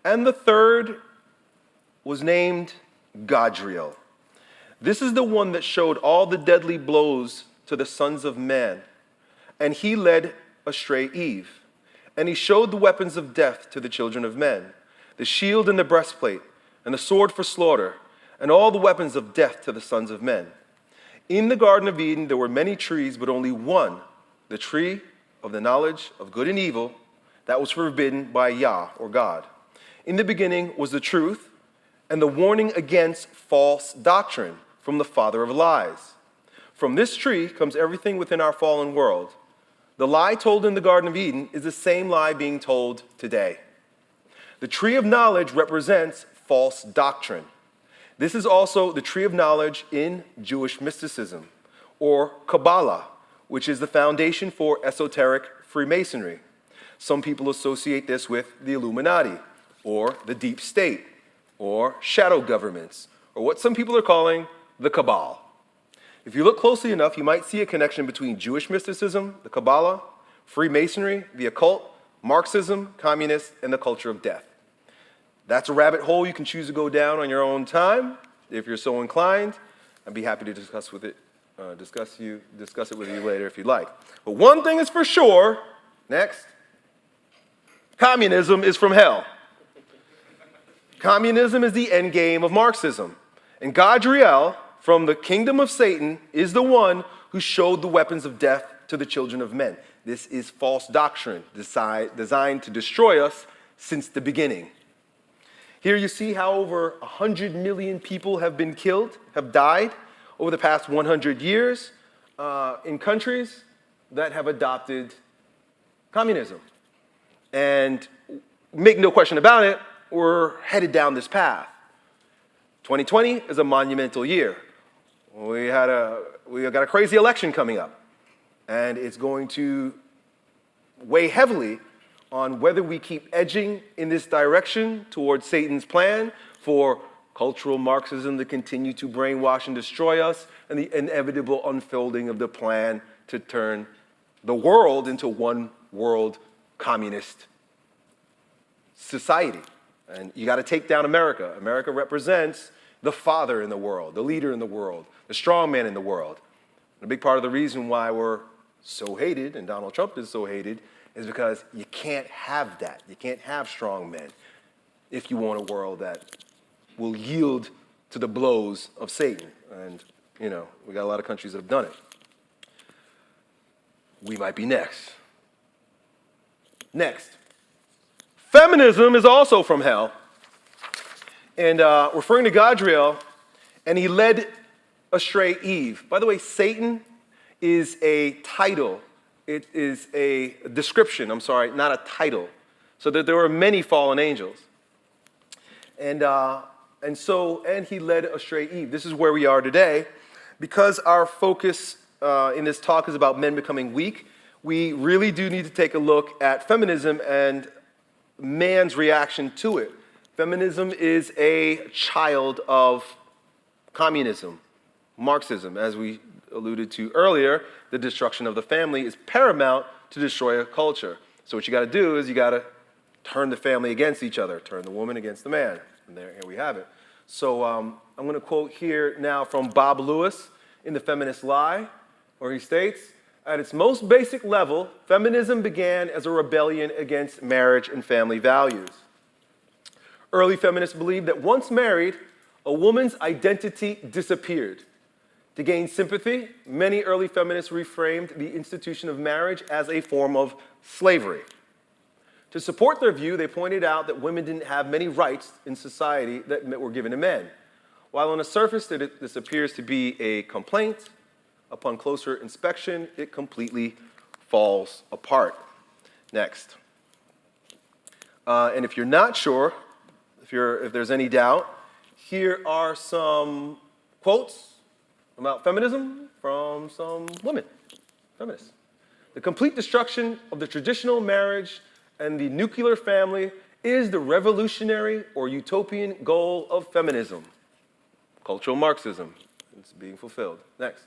And the third was named Gadriel. This is the one that showed all the deadly blows to the sons of man. And he led astray Eve. And he showed the weapons of death to the children of men, the shield and the breastplate, and the sword for slaughter, and all the weapons of death to the sons of men. In the Garden of Eden there were many trees, but only one, the tree of the knowledge of good and evil, that was forbidden by Yah, or God. In the beginning was the truth, and the warning against false doctrine from the father of lies. From this tree comes everything within our fallen world. The lie told in the Garden of Eden is the same lie being told today. The tree of knowledge represents false doctrine. This is also the tree of knowledge in Jewish mysticism, or Kabbalah, which is the foundation for esoteric Freemasonry. Some people associate this with the Illuminati, or the deep state, or shadow governments, or what some people are calling the Cabal. If you look closely enough, you might see a connection between Jewish mysticism, the Kabbalah, Freemasonry, the occult, Marxism, communists, and the culture of death. That's a rabbit hole you can choose to go down on your own time. If you're so inclined, I'd be happy to discuss it with you later if you'd like. But one thing is for sure, next, communism is from hell. Communism is the end game of Marxism. And Gadriel, from the kingdom of Satan, is the one who showed the weapons of death to the children of men. This is false doctrine designed to destroy us since the beginning. Here you see how over 100 million people have been killed, have died over the past 100 years in countries that have adopted communism. And make no question about it, we're headed down this path. 2020 is a monumental year. We got a crazy election coming up, and it's going to weigh heavily on whether we keep edging in this direction towards Satan's plan for cultural Marxism to continue to brainwash and destroy us, and the inevitable unfolding of the plan to turn the world into one world communist society. And you got to take down America. America represents the father in the world, the leader in the world, the strong man in the world. And a big part of the reason why we're so hated, and Donald Trump is so hated, is because you can't have that. You can't have strong men if you want a world that will yield to the blows of Satan. And, we got a lot of countries that have done it. We might be next. Next. Feminism is also from hell. And referring to Gadriel, and he led astray Eve. By the way, Satan is a title. It is a description, not a title. So that there were many fallen angels. And he led astray Eve. This is where we are today. Because our focus in this talk is about men becoming weak, we really do need to take a look at feminism and man's reaction to it. Feminism is a child of communism, Marxism. As we alluded to earlier, the destruction of the family is paramount to destroy a culture. So what you got to do is you got to turn the family against each other, turn the woman against the man. And here we have it. So I'm going to quote here now from Bob Lewis in The Feminist Lie, where he states, at its most basic level, feminism began as a rebellion against marriage and family values. Early feminists believed that once married, a woman's identity disappeared. To gain sympathy, many early feminists reframed the institution of marriage as a form of slavery. To support their view, they pointed out that women didn't have many rights in society that were given to men. While on the surface this appears to be a complaint, upon closer inspection, it completely falls apart. Next. And if you're not sure, if there's any doubt, here are some quotes about feminism from some women, feminists. The complete destruction of the traditional marriage and the nuclear family is the revolutionary or utopian goal of feminism. Cultural Marxism. It's being fulfilled. Next.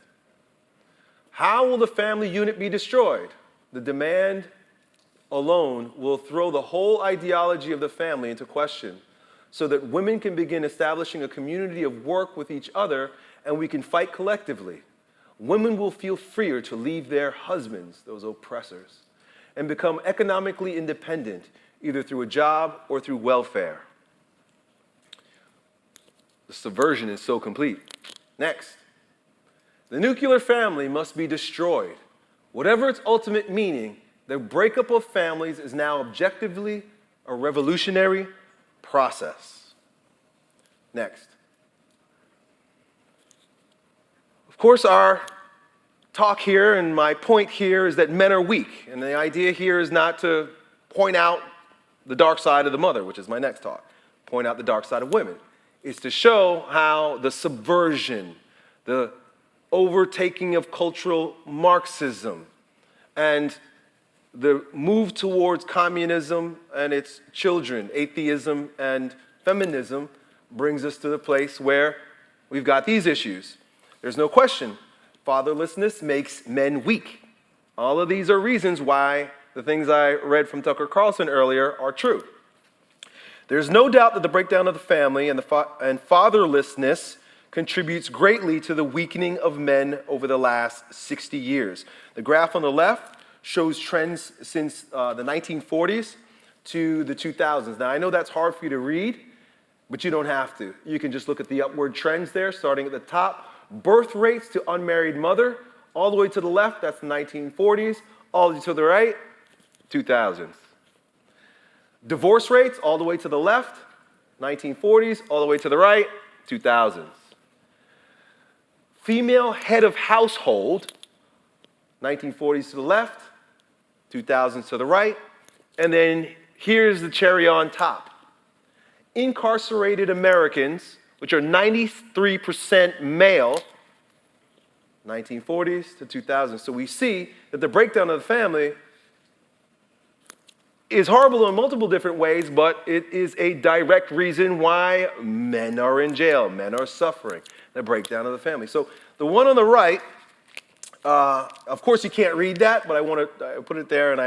How will the family unit be destroyed? The demand alone will throw the whole ideology of the family into question, so that women can begin establishing a community of work with each other and we can fight collectively. Women will feel freer to leave their husbands, those oppressors, and become economically independent, either through a job or through welfare. The subversion is so complete. Next, the nuclear family must be destroyed. Whatever its ultimate meaning, the breakup of families is now objectively a revolutionary process. Next. Of course, our talk here and my point here is that men are weak. And the idea here is not to point out the dark side of the mother, which is my next talk. Point out the dark side of women. It's to show how the subversion, the overtaking of cultural Marxism, and the move towards communism and its children, atheism and feminism, brings us to the place where we've got these issues. There's no question, fatherlessness makes men weak. All of these are reasons why the things I read from Tucker Carlson earlier are true. There's no doubt that the breakdown of the family and fatherlessness contributes greatly to the weakening of men over the last 60 years. The graph on the left shows trends since the 1940s to the 2000s. Now, I know that's hard for you to read, but you don't have to. You can just look at the upward trends there, starting at the top. Birth rates to unmarried mother, all the way to the left, that's the 1940s, all the way to the right, 2000s. Divorce rates, all the way to the left, 1940s, all the way to the right, 2000s. Female head of household, 1940s to the left, 2000s to the right, and then here's the cherry on top. Incarcerated Americans, which are 93% male, 1940s to 2000s. So we see that the breakdown of the family is horrible in multiple different ways, but it is a direct reason why men are in jail, men are suffering, the breakdown of the family. So the one on the right, of course you can't read that, but I put it there and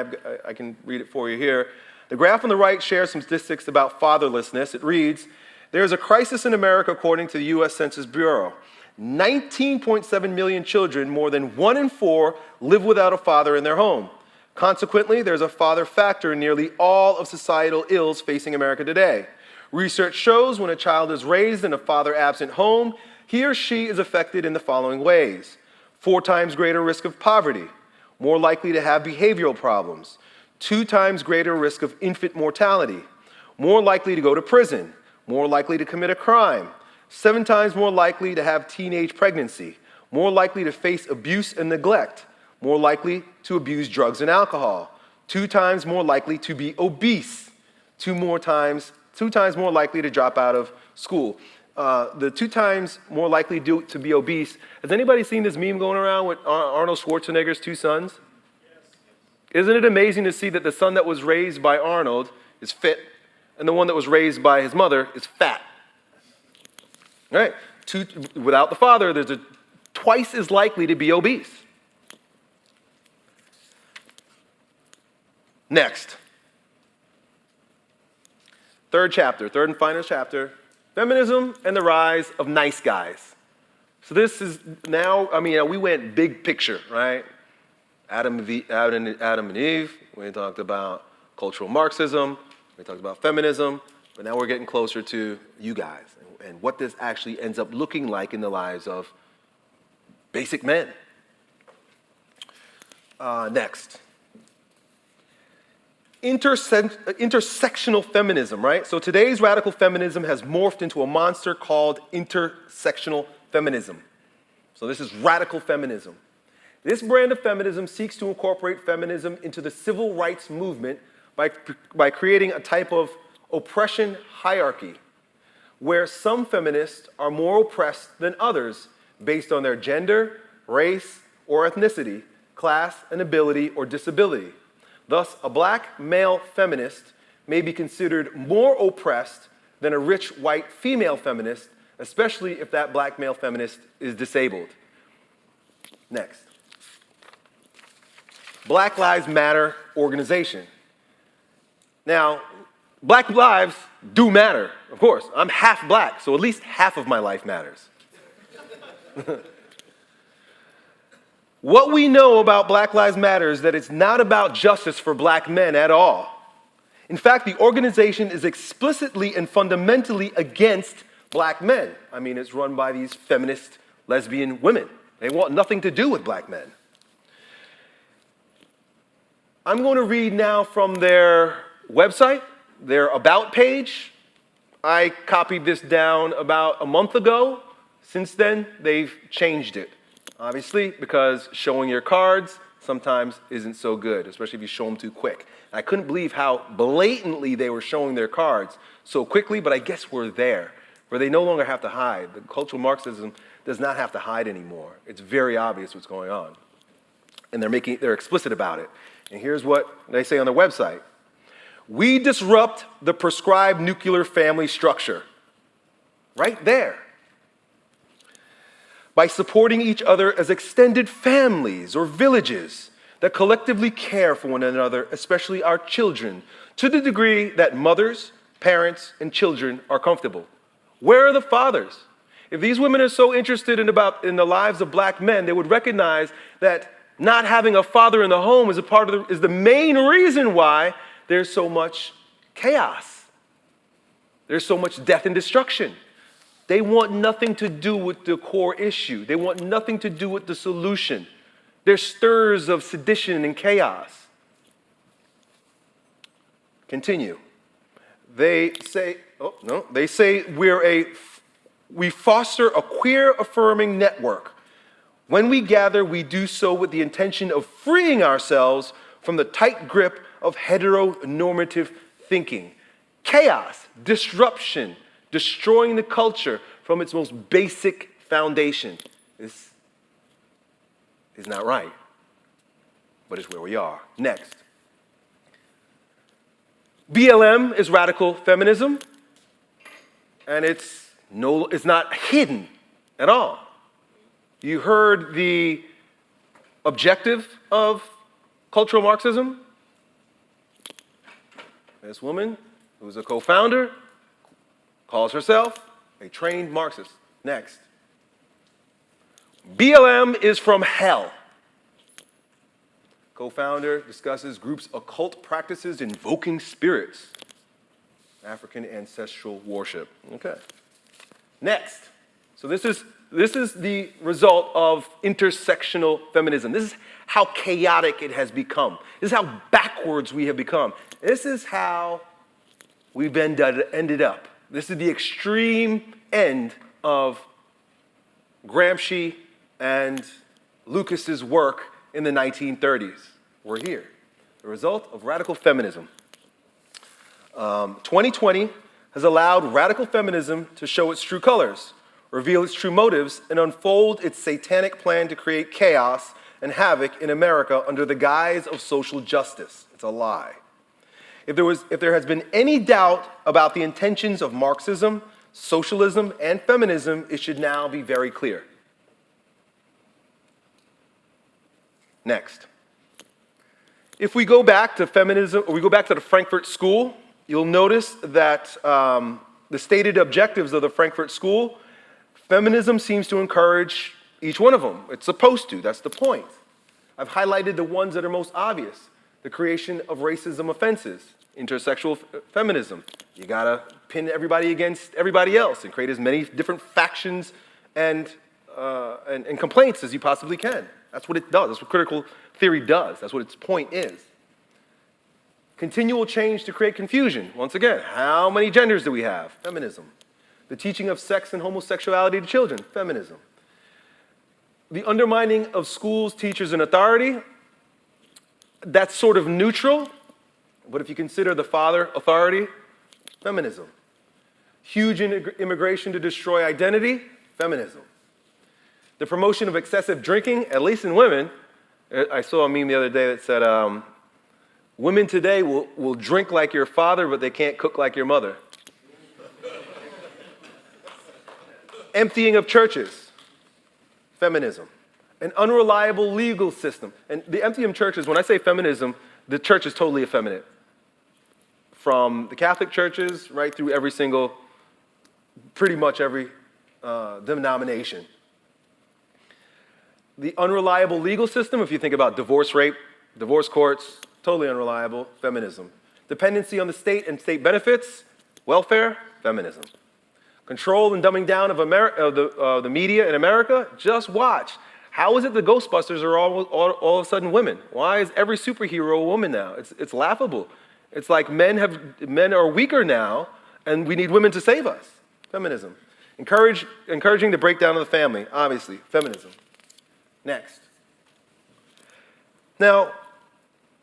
I can read it for you here. The graph on the right shares some statistics about fatherlessness. It reads, there is a crisis in America according to the U.S. Census Bureau. 19.7 million children, more than 1 in 4, live without a father in their home. Consequently, there's a father factor in nearly all of societal ills facing America today. Research shows when a child is raised in a father-absent home, he or she is affected in the following ways. 4 times greater risk of poverty, more likely to have behavioral problems, 2 times greater risk of infant mortality, more likely to go to prison, more likely to commit a crime, 7 times more likely to have teenage pregnancy, more likely to face abuse and neglect, more likely to abuse drugs and alcohol, 2 times more likely to be obese, 2 times more likely to drop out of school. The 2 times more likely to be obese. Has anybody seen this meme going around with Arnold Schwarzenegger's 2 sons? Yes. Isn't it amazing to see that the son that was raised by Arnold is fit, and the one that was raised by his mother is fat? All right. Without the father, there's twice as likely to be obese. Next. Third and final chapter, feminism and the rise of nice guys. So this is now, we went big picture, right? Adam and Eve, we talked about cultural Marxism, we talked about feminism, but now we're getting closer to you guys and what this actually ends up looking like in the lives of basic men. Next. Intersectional feminism, right? So today's radical feminism has morphed into a monster called intersectional feminism. So this is radical feminism. This brand of feminism seeks to incorporate feminism into the civil rights movement by creating a type of oppression hierarchy where some feminists are more oppressed than others based on their gender, race, or ethnicity, class, and ability or disability. Thus, a black male feminist may be considered more oppressed than a rich white female feminist, especially if that black male feminist is disabled. Next. Black Lives Matter organization. Now, black lives do matter, of course. I'm half black, so at least half of my life matters. What we know about Black Lives Matter is that it's not about justice for black men at all. In fact, the organization is explicitly and fundamentally against black men. I mean, it's run by these feminist lesbian women. They want nothing to do with black men. I'm going to read now from their website, their About page. I copied this down about a month ago. Since then, they've changed it. Obviously, because showing your cards sometimes isn't so good, especially if you show them too quick. I couldn't believe how blatantly they were showing their cards so quickly, but I guess we're there, where they no longer have to hide. The cultural Marxism does not have to hide anymore. It's very obvious what's going on. And they're explicit about it. And here's what they say on their website. We disrupt the prescribed nuclear family structure. Right there. By supporting each other as extended families or villages that collectively care for one another, especially our children, to the degree that mothers, parents, and children are comfortable. Where are the fathers? If these women are so interested in the lives of black men, they would recognize that not having a father in the home is the main reason why there's so much chaos. There's so much death and destruction. They want nothing to do with the core issue. They want nothing to do with the solution. There's stirrs of sedition and chaos. Continue. They say we foster a queer affirming network. When we gather, we do so with the intention of freeing ourselves from the tight grip of heteronormative thinking. Chaos, disruption, destroying the culture from its most basic foundation. This is not right, but it's where we are. Next. BLM is radical feminism, and it's not hidden at all. You heard the objective of cultural Marxism? This woman, who's a co-founder, calls herself a trained Marxist. Next. BLM is from hell. Co-founder discusses groups' occult practices invoking spirits. African ancestral worship. Okay. Next. So this is the result of intersectional feminism. This is how chaotic it has become. This is how backwards we have become. This is how we've ended up. This is the extreme end of Gramsci and Lucas's work in the 1930s. We're here. The result of radical feminism. 2020 has allowed radical feminism to show its true colors, reveal its true motives, and unfold its satanic plan to create chaos and havoc in America under the guise of social justice. It's a lie. If there has been any doubt about the intentions of Marxism, socialism, and feminism, it should now be very clear. Next. If we go back to feminism, or we go back to the Frankfurt School, you'll notice that the stated objectives of the Frankfurt School, feminism seems to encourage each one of them. It's supposed to, that's the point. I've highlighted the ones that are most obvious. The creation of racism offenses, intersexual feminism. You gotta pin everybody against everybody else and create as many different factions and complaints as you possibly can. That's what it does. That's what critical theory does. That's what its point is. Continual change to create confusion. Once again, how many genders do we have? Feminism. The teaching of sex and homosexuality to children. Feminism. The undermining of schools, teachers, and authority. That's sort of neutral, but if you consider the father authority, feminism. Huge immigration to destroy identity, feminism. The promotion of excessive drinking, at least in women. I saw a meme the other day that said, women today will drink like your father, but they can't cook like your mother. Emptying of churches, feminism. An unreliable legal system. And the emptying of churches, when I say feminism, the church is totally effeminate. from the Catholic churches right through pretty much every denomination. The unreliable legal system, if you think about divorce rate, divorce courts, totally unreliable, feminism. Dependency on the state and state benefits, welfare, feminism. Control and dumbing down of the media in America, just watch. How is it the Ghostbusters are all of a sudden women? Why is every superhero a woman now? It's laughable. It's like men are weaker now, and we need women to save us. Feminism. Encouraging the breakdown of the family, obviously, feminism. Next. Now,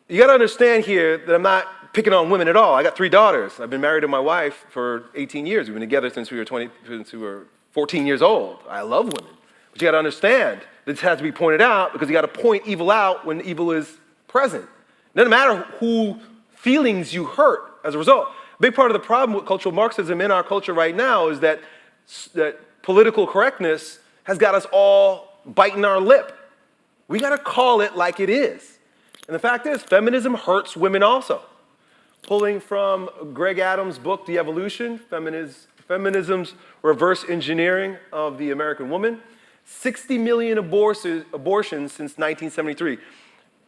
you got to understand here that I'm not picking on women at all. I got 3 daughters. I've been married to my wife for 18 years. We've been together since we were 14 years old. I love women. But you got to understand, this has to be pointed out because you got to point evil out when evil is present. It doesn't matter who feelings you hurt as a result. A big part of the problem with cultural Marxism in our culture right now is that political correctness has got us all biting our lip. We got to call it like it is. And the fact is, feminism hurts women also. Pulling from Greg Adams' book, De-Evolution, Feminism's Reverse Engineering of the American Woman, 60 million abortions since 1973.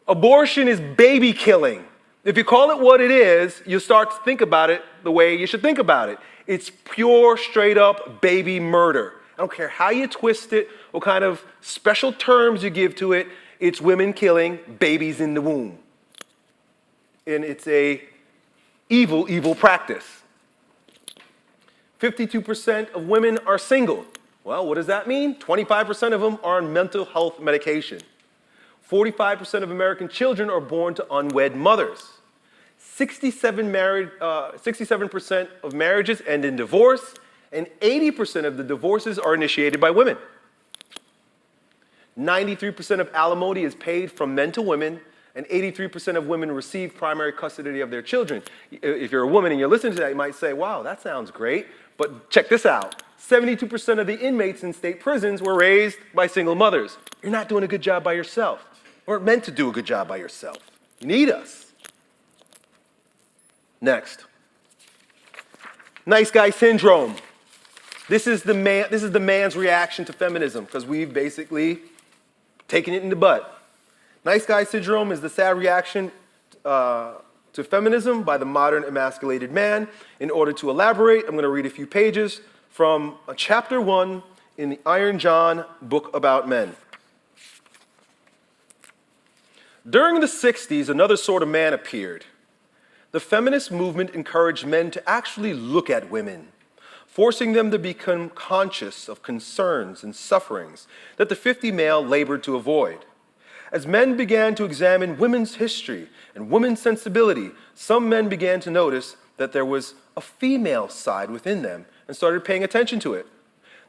Abortion is baby killing. If you call it what it is, you'll start to think about it the way you should think about it. It's pure, straight up baby murder. I don't care how you twist it, what kind of special terms you give to it, it's women killing babies in the womb. And it's a evil, evil practice. 52% of women are single. Well, what does that mean? 25% of them are on mental health medication. 45% of American children are born to unwed mothers. 67% of marriages end in divorce, and 80% of the divorces are initiated by women. 93% of alimony is paid from men to women, and 83% of women receive primary custody of their children. If you're a woman and you're listening to that, you might say, wow, that sounds great, but check this out. 72% of the inmates in state prisons were raised by single mothers. You're not doing a good job by yourself. You weren't meant to do a good job by yourself. You need us. Next. Nice guy syndrome. This is the man's reaction to feminism, because we've basically taken it in the butt. Nice guy syndrome is the sad reaction to feminism by the modern emasculated man. In order to elaborate, I'm going to read a few pages from chapter 1 in the Iron John book about men. During the 60s, another sort of man appeared. The feminist movement encouraged men to actually look at women, forcing them to become conscious of concerns and sufferings that the 50 male labored to avoid. As men began to examine women's history and women's sensibility, some men began to notice that there was a female side within them and started paying attention to it.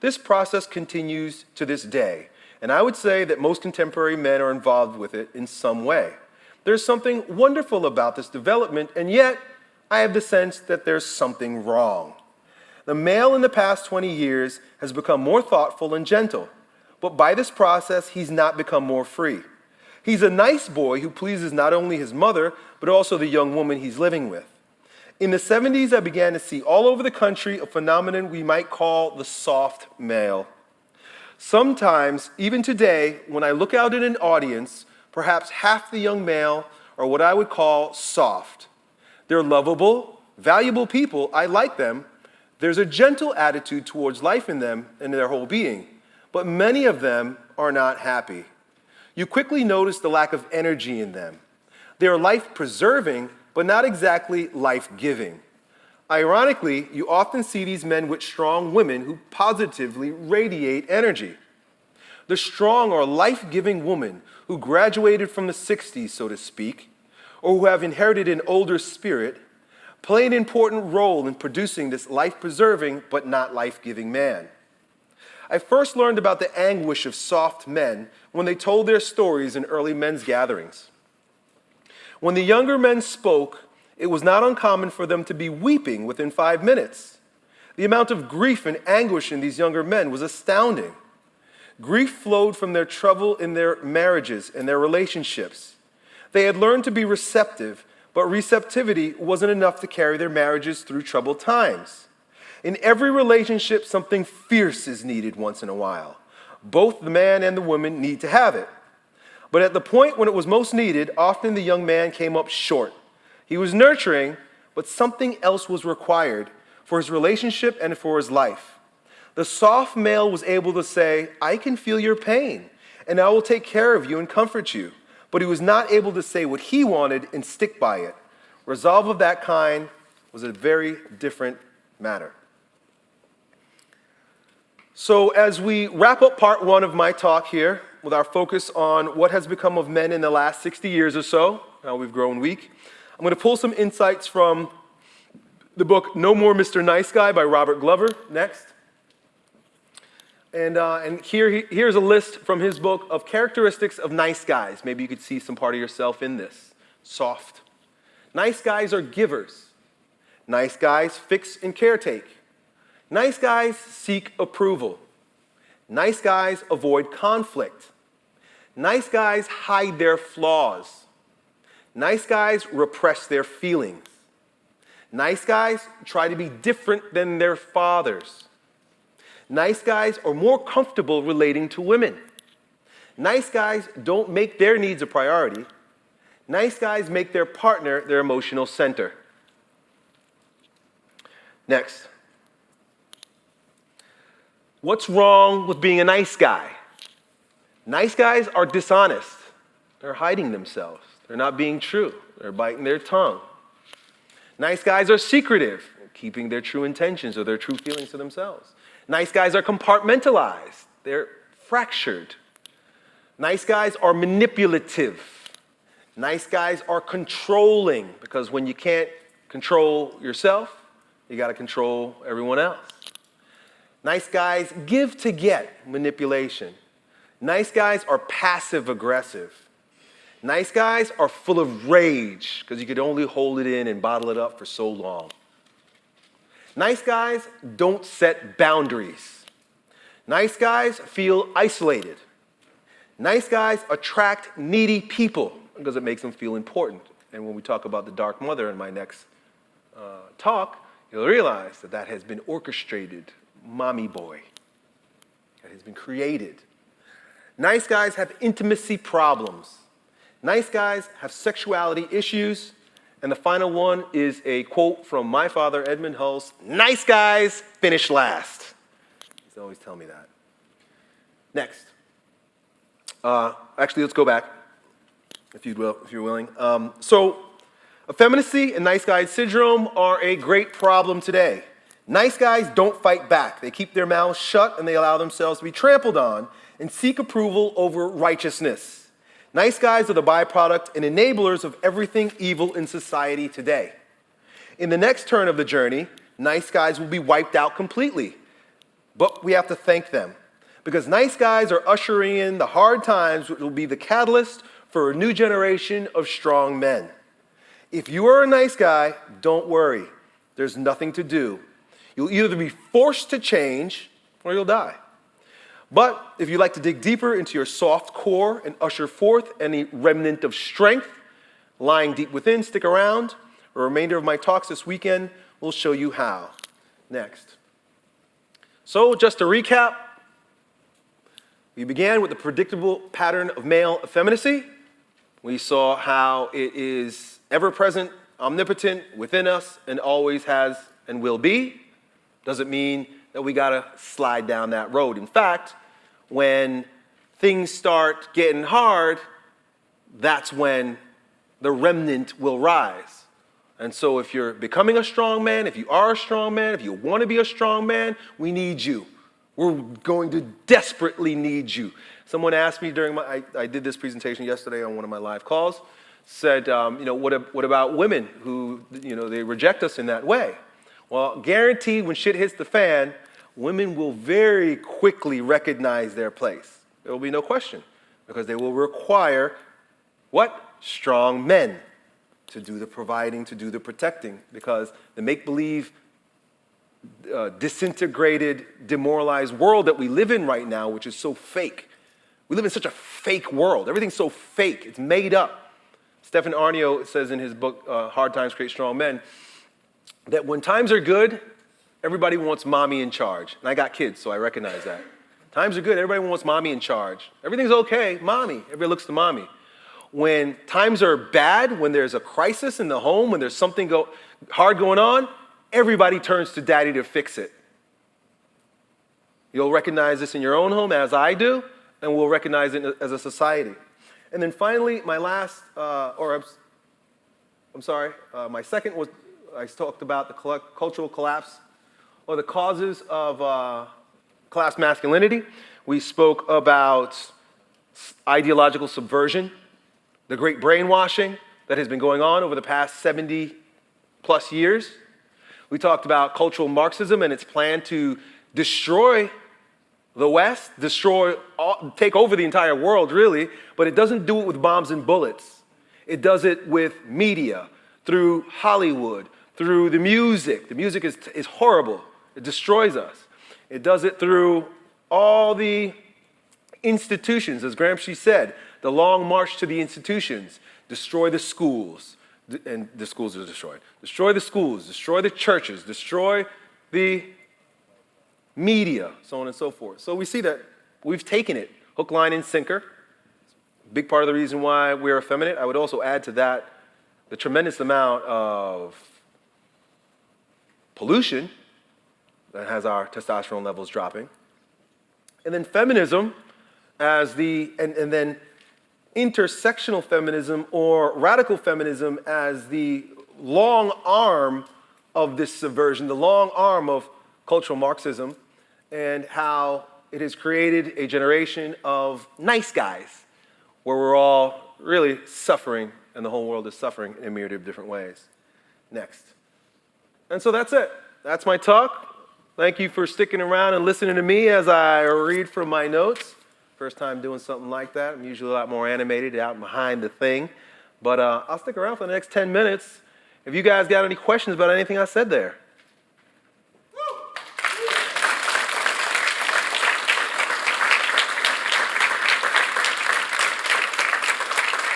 This process continues to this day, and I would say that most contemporary men are involved with it in some way. There's something wonderful about this development, and yet I have the sense that there's something wrong. The male in the past 20 years has become more thoughtful and gentle, but by this process, he's not become more free. He's a nice boy who pleases not only his mother, but also the young woman he's living with. In the 70s, I began to see all over the country a phenomenon we might call the soft male. Sometimes, even today, when I look out in an audience, perhaps half the young male are what I would call soft. They're lovable, valuable people. I like them. There's a gentle attitude towards life in them and their whole being, but many of them are not happy. You quickly notice the lack of energy in them. They are life-preserving, but not exactly life-giving. Ironically, you often see these men with strong women who positively radiate energy. The strong or life-giving woman who graduated from the 60s, so to speak, or who have inherited an older spirit, play an important role in producing this life-preserving but not life-giving man. I first learned about the anguish of soft men when they told their stories in early men's gatherings. When the younger men spoke, it was not uncommon for them to be weeping within 5 minutes. The amount of grief and anguish in these younger men was astounding. Grief flowed from their trouble in their marriages and their relationships. They had learned to be receptive, but receptivity wasn't enough to carry their marriages through troubled times. In every relationship, something fierce is needed once in a while. Both the man and the woman need to have it. But at the point when it was most needed, often the young man came up short. He was nurturing, but something else was required for his relationship and for his life. The soft male was able to say, "I can feel your pain, and I will take care of you and comfort you." But he was not able to say what he wanted and stick by it. Resolve of that kind was a very different matter. So as we wrap up part one of my talk here, with our focus on what has become of men in the last 60 years or so, how we've grown weak, I'm going to pull some insights from the book No More Mr. Nice Guy by Robert Glover, next. And here's a list from his book of characteristics of nice guys. Maybe you could see some part of yourself in this. Soft. Nice guys are givers. Nice guys fix and caretake. Nice guys seek approval. Nice guys avoid conflict. Nice guys hide their flaws. Nice guys repress their feelings. Nice guys try to be different than their fathers. Nice guys are more comfortable relating to women. Nice guys don't make their needs a priority. Nice guys make their partner their emotional center. Next. What's wrong with being a nice guy? Nice guys are dishonest. They're hiding themselves. They're not being true. They're biting their tongue. Nice guys are secretive, keeping their true intentions or their true feelings to themselves. Nice guys are compartmentalized. They're fractured. Nice guys are manipulative. Nice guys are controlling, because when you can't control yourself, you got to control everyone else. Nice guys give to get, manipulation. Nice guys are passive aggressive. Nice guys are full of rage, because you could only hold it in and bottle it up for so long. Nice guys don't set boundaries. Nice guys feel isolated. Nice guys attract needy people because it makes them feel important. And when we talk about the Dark Mother in my next talk, you'll realize that that has been orchestrated, mommy boy. That has been created. Nice guys have intimacy problems. Nice guys have sexuality issues. And the final one is a quote from my father, Edmund Hulse: "Nice guys finish last." He's always telling me that. Next. Actually, let's go back, if you're willing. So, effeminacy and nice guy syndrome are a great problem today. Nice guys don't fight back. They keep their mouths shut and they allow themselves to be trampled on and seek approval over righteousness. Nice guys are the byproduct and enablers of everything evil in society today. In the next turn of the journey, nice guys will be wiped out completely. But we have to thank them, because nice guys are ushering in the hard times, which will be the catalyst for a new generation of strong men. If you are a nice guy, don't worry. There's nothing to do. You'll either be forced to change or you'll die. But if you'd like to dig deeper into your soft core and usher forth any remnant of strength lying deep within, stick around. The remainder of my talks this weekend will show you how. Next. So just to recap, we began with the predictable pattern of male effeminacy. We saw how it is ever-present, omnipotent within us, and always has and will be. Doesn't mean that we gotta slide down that road. In fact, when things start getting hard, that's when the remnant will rise. And so if you're becoming a strong man, if you are a strong man, if you want to be a strong man, we need you. We're going to desperately need you. Someone asked me during I did this presentation yesterday on one of my live calls, said, what about women who, they reject us in that way? Well, guaranteed when shit hits the fan, women will very quickly recognize their place. There will be no question, because they will require what? Strong men to do the providing, to do the protecting, because the make-believe, disintegrated, demoralized world that we live in right now, which is so fake. We live in such a fake world. Everything's so fake. It's made up. Stephen Arnio says in his book, Hard Times Create Strong Men, that when times are good, everybody wants mommy in charge. And I got kids, so I recognize that. Times are good, everybody wants mommy in charge. Everything's okay, mommy. Everybody looks to mommy. When times are bad, when there's a crisis in the home, when there's something hard going on, everybody turns to daddy to fix it. You'll recognize this in your own home, as I do, and we'll recognize it as a society. And then finally, my second was, I talked about the cultural collapse or the causes of class masculinity. We spoke about ideological subversion, the great brainwashing that has been going on over the past 70 plus years. We talked about cultural Marxism and its plan to destroy the West, take over the entire world, really, but it doesn't do it with bombs and bullets. It does it with media, through Hollywood, through the music. The music is horrible. It destroys us. It does it through all the institutions, as Gramsci said, the long march to the institutions. Destroy the schools, and the schools are destroyed. Destroy the schools, destroy the churches, destroy the media, so on and so forth. So we see that we've taken it, hook, line, and sinker. Big part of the reason why we're effeminate. I would also add to that the tremendous amount of pollution that has our testosterone levels dropping. And then feminism and then intersectional feminism or radical feminism as the long arm of this subversion, the long arm of cultural Marxism, and how it has created a generation of nice guys where we're all really suffering and the whole world is suffering in a myriad of different ways. Next. And so that's it. That's my talk. Thank you for sticking around and listening to me as I read from my notes. First time doing something like that. I'm usually a lot more animated out behind the thing. But I'll stick around for the next 10 minutes. If you guys got any questions about anything I said there.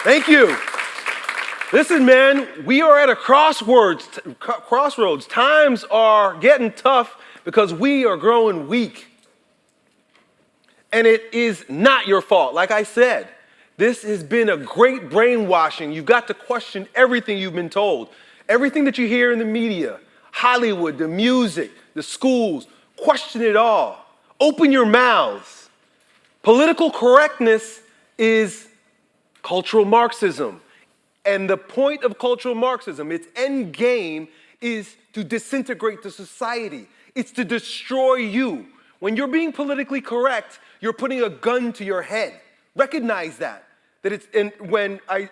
Thank you. Listen, man, we are at a crossroads. Times are getting tough because we are growing weak. And it is not your fault. Like I said, this has been a great brainwashing. You've got to question everything you've been told. Everything that you hear in the media, Hollywood, the music, the schools, question it all. Open your mouths. Political correctness is cultural Marxism. And the point of cultural Marxism, its end game, is to disintegrate the society. It's to destroy you. When you're being politically correct, you're putting a gun to your head. Recognize that. And when I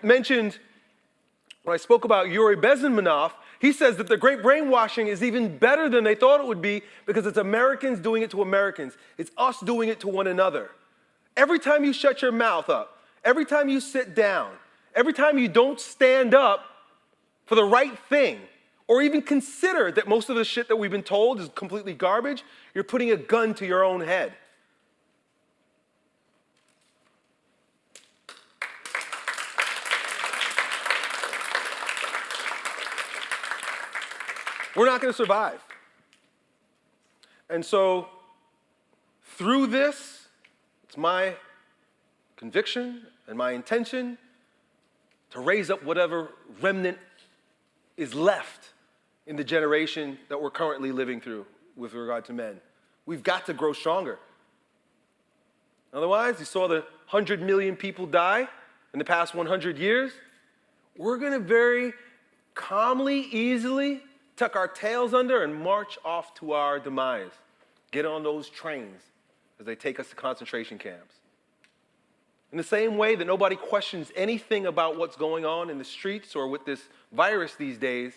spoke about Yuri Bezmenov, he says that the great brainwashing is even better than they thought it would be because it's Americans doing it to Americans. It's us doing it to one another. Every time you shut your mouth up, every time you sit down, every time you don't stand up for the right thing, or even consider that most of the shit that we've been told is completely garbage, you're putting a gun to your own head. We're not going to survive. And so, through this, it's my conviction and my intention to raise up whatever remnant is left in the generation that we're currently living through with regard to men. We've got to grow stronger. Otherwise, you saw the 100 million people die in the past 100 years. We're going to very calmly, easily tuck our tails under and march off to our demise. Get on those trains as they take us to concentration camps. In the same way that nobody questions anything about what's going on in the streets or with this virus these days,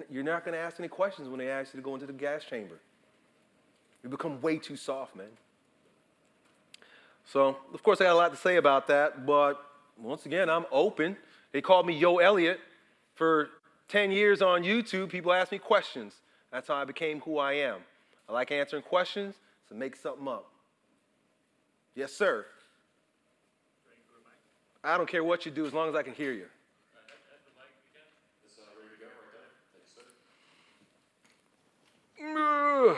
you're not going to ask any questions when they ask you to go into the gas chamber. You become way too soft, man. So, of course, I got a lot to say about that, but once again, I'm open. They called me Yo Elliott. For 10 years on YouTube, people ask me questions. That's how I became who I am. I like answering questions, so make something up. Yes, sir. I don't care what you do as long as I can hear you. Man,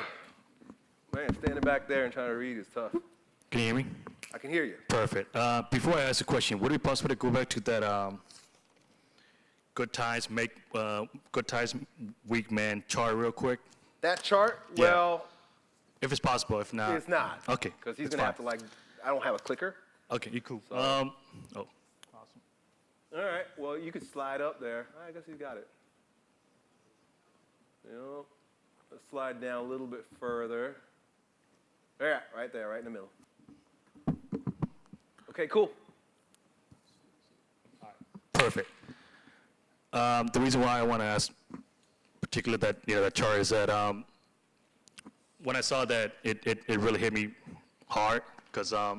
standing back there and trying to read is tough. Can you hear me? I can hear you. Perfect. Before I ask a question, would it be possible to go back to that Good Times Week Man chart real quick? That chart, Yeah. well, If it's possible. If not, it's not. Okay. Because he's it's going to have to, fine. I don't have a clicker. Okay, you cool. So- Awesome. All right, well, you could slide up there. I guess he's got it. Yep. Let's slide down a little bit further. There, right there, right in the middle. Okay, cool. Perfect. The reason why I want to ask, particularly that chart, is that when I saw that, it really hit me hard because I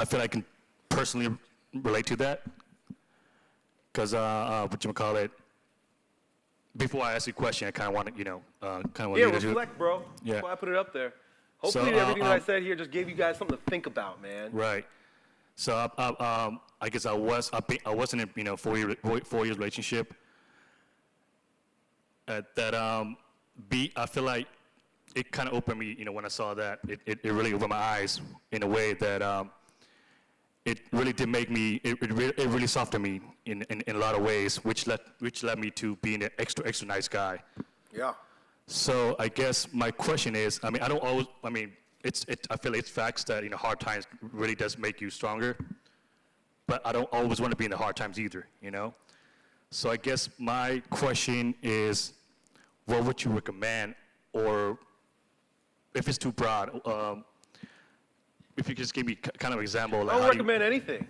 feel I can personally relate to that. Because before I ask you a question, I kind of want to, Yeah, you to do. reflect, bro. Yeah. That's why I put it up there. Hopefully So, everything that I said here just gave you guys something to think about, man. Right. So I guess I wasn't in 4 years relationship. I feel like it kind of opened me, when I saw that, it really opened my eyes in a way that it really did make me, it really softened me in a lot of ways, which led me to being an extra nice guy. Yeah. So I guess my question is, I feel it's facts that, hard times really does make you stronger, but I don't always want to be in the hard times either, So I guess my question is, what would you recommend, or if it's too broad, if you could just give me kind of an example. I don't recommend anything.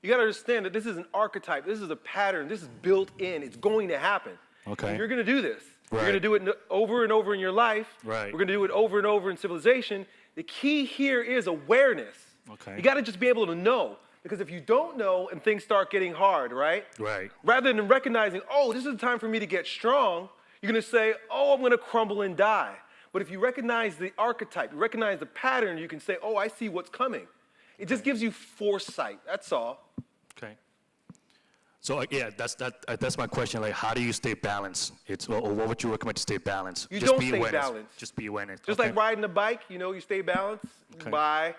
You got to understand that this is an archetype. This is a pattern. This is built in. It's going to happen. Okay. And you're going to do this. Right. You're going to do it over and over in your life. Right. We're going to do it over and over in civilization. The key here is awareness. Okay. You got to just be able to know. Because if you don't know and things start getting hard, right? Right. Rather than recognizing, oh, this is the time for me to get strong, you're going to say, oh, I'm going to crumble and die. But if you recognize the archetype, you recognize the pattern, you can say, oh, I see what's coming. It just gives you foresight. That's all. Okay. So that's my question. Like, how do you stay balanced? Or what would you recommend to stay balanced? You Just don't be stay awareness. balanced. Just be awareness. Just Okay. like riding a bike, you stay balanced Okay. by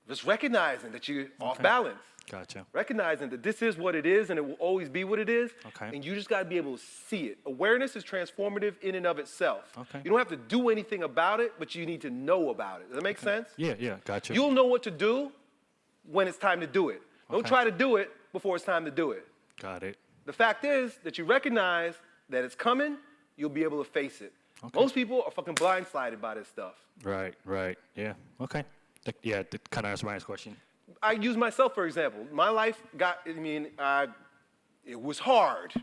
just recognizing that you're off balance. Gotcha. Recognizing that this is what it is and it will always be what it is. Okay. And you just got to be able to see it. Awareness is transformative in and of itself. Okay. You don't have to do anything about it, but you need to know about it. Does that make sense? Yeah, gotcha. You'll know what to do when it's time to do it. Don't Okay. try to do it before it's time to do it. Got it. The fact is that you recognize that it's coming, you'll be able to face it. Okay. Most people are fucking blindsided by this stuff. Right. Yeah. Okay. That kind of answers my next question. I use myself, for example. My life it was hard.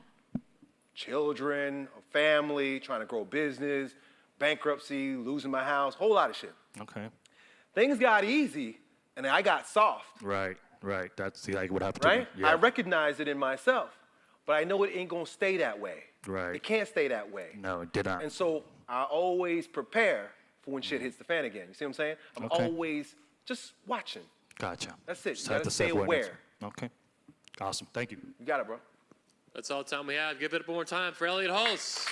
Children, a family, trying to grow a business, bankruptcy, losing my house, whole lot of shit. Okay. Things got easy, and I got soft, Right. That's like what happened right? to me. I Yeah. recognize it in myself, but I know it ain't gonna stay that way. Right. It can't stay that way. No, it did not. And so I always prepare for when shit hits the fan again. You see what I'm saying? I'm Okay. always just watching. Gotcha. That's it. Just You have gotta to stay self-awareness. aware. Okay. Awesome. Thank you. You got it, bro. That's all the time we have. Give it up one more time for Elliot Hulse.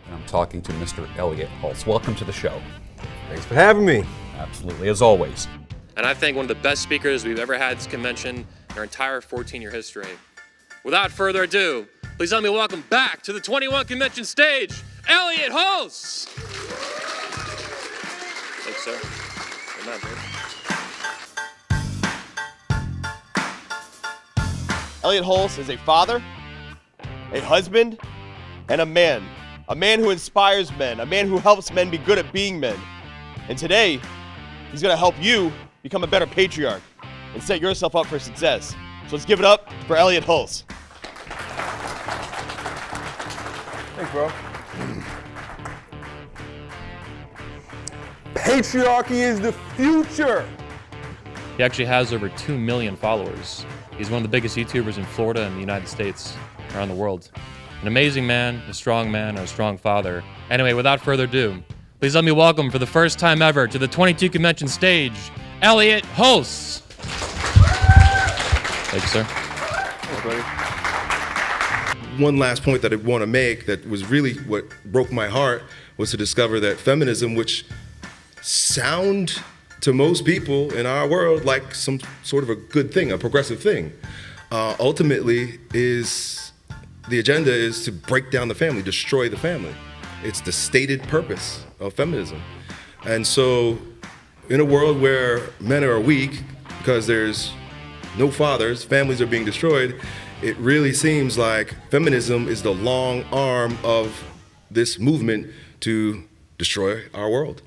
And I'm talking to Mr. Elliot Hulse. Welcome to the show. Thanks for having me. Absolutely, as always. And I think one of the best speakers we've ever had at this convention in our entire 14-year history. Without further ado, please let me welcome back to the 21 convention stage, Elliot Hulse. Thanks, sir. Come on, dude. Elliot Hulse is a father, a husband, and a man. A man who inspires men, a man who helps men be good at being men. And today, he's gonna help you become a better patriarch and set yourself up for success. So let's give it up for Elliot Hulse. Thanks, bro. Patriarchy is the future. He actually has over 2 million followers. He's one of the biggest YouTubers in Florida and the United States, around the world. an amazing man, a strong man, and a strong father. Anyway, without further ado, please let me welcome for the first time ever to the 22 Convention stage, Elliot Hulse. Thank you, sir. One last point that I want to make that was really what broke my heart was to discover that feminism, which sound to most people in our world like some sort of a good thing, a progressive thing, ultimately is the agenda is to break down the family, destroy the family. It's the stated purpose of feminism. And so in a world where men are weak because there's no fathers, families are being destroyed, it really seems like feminism is the long arm of this movement to destroy our world.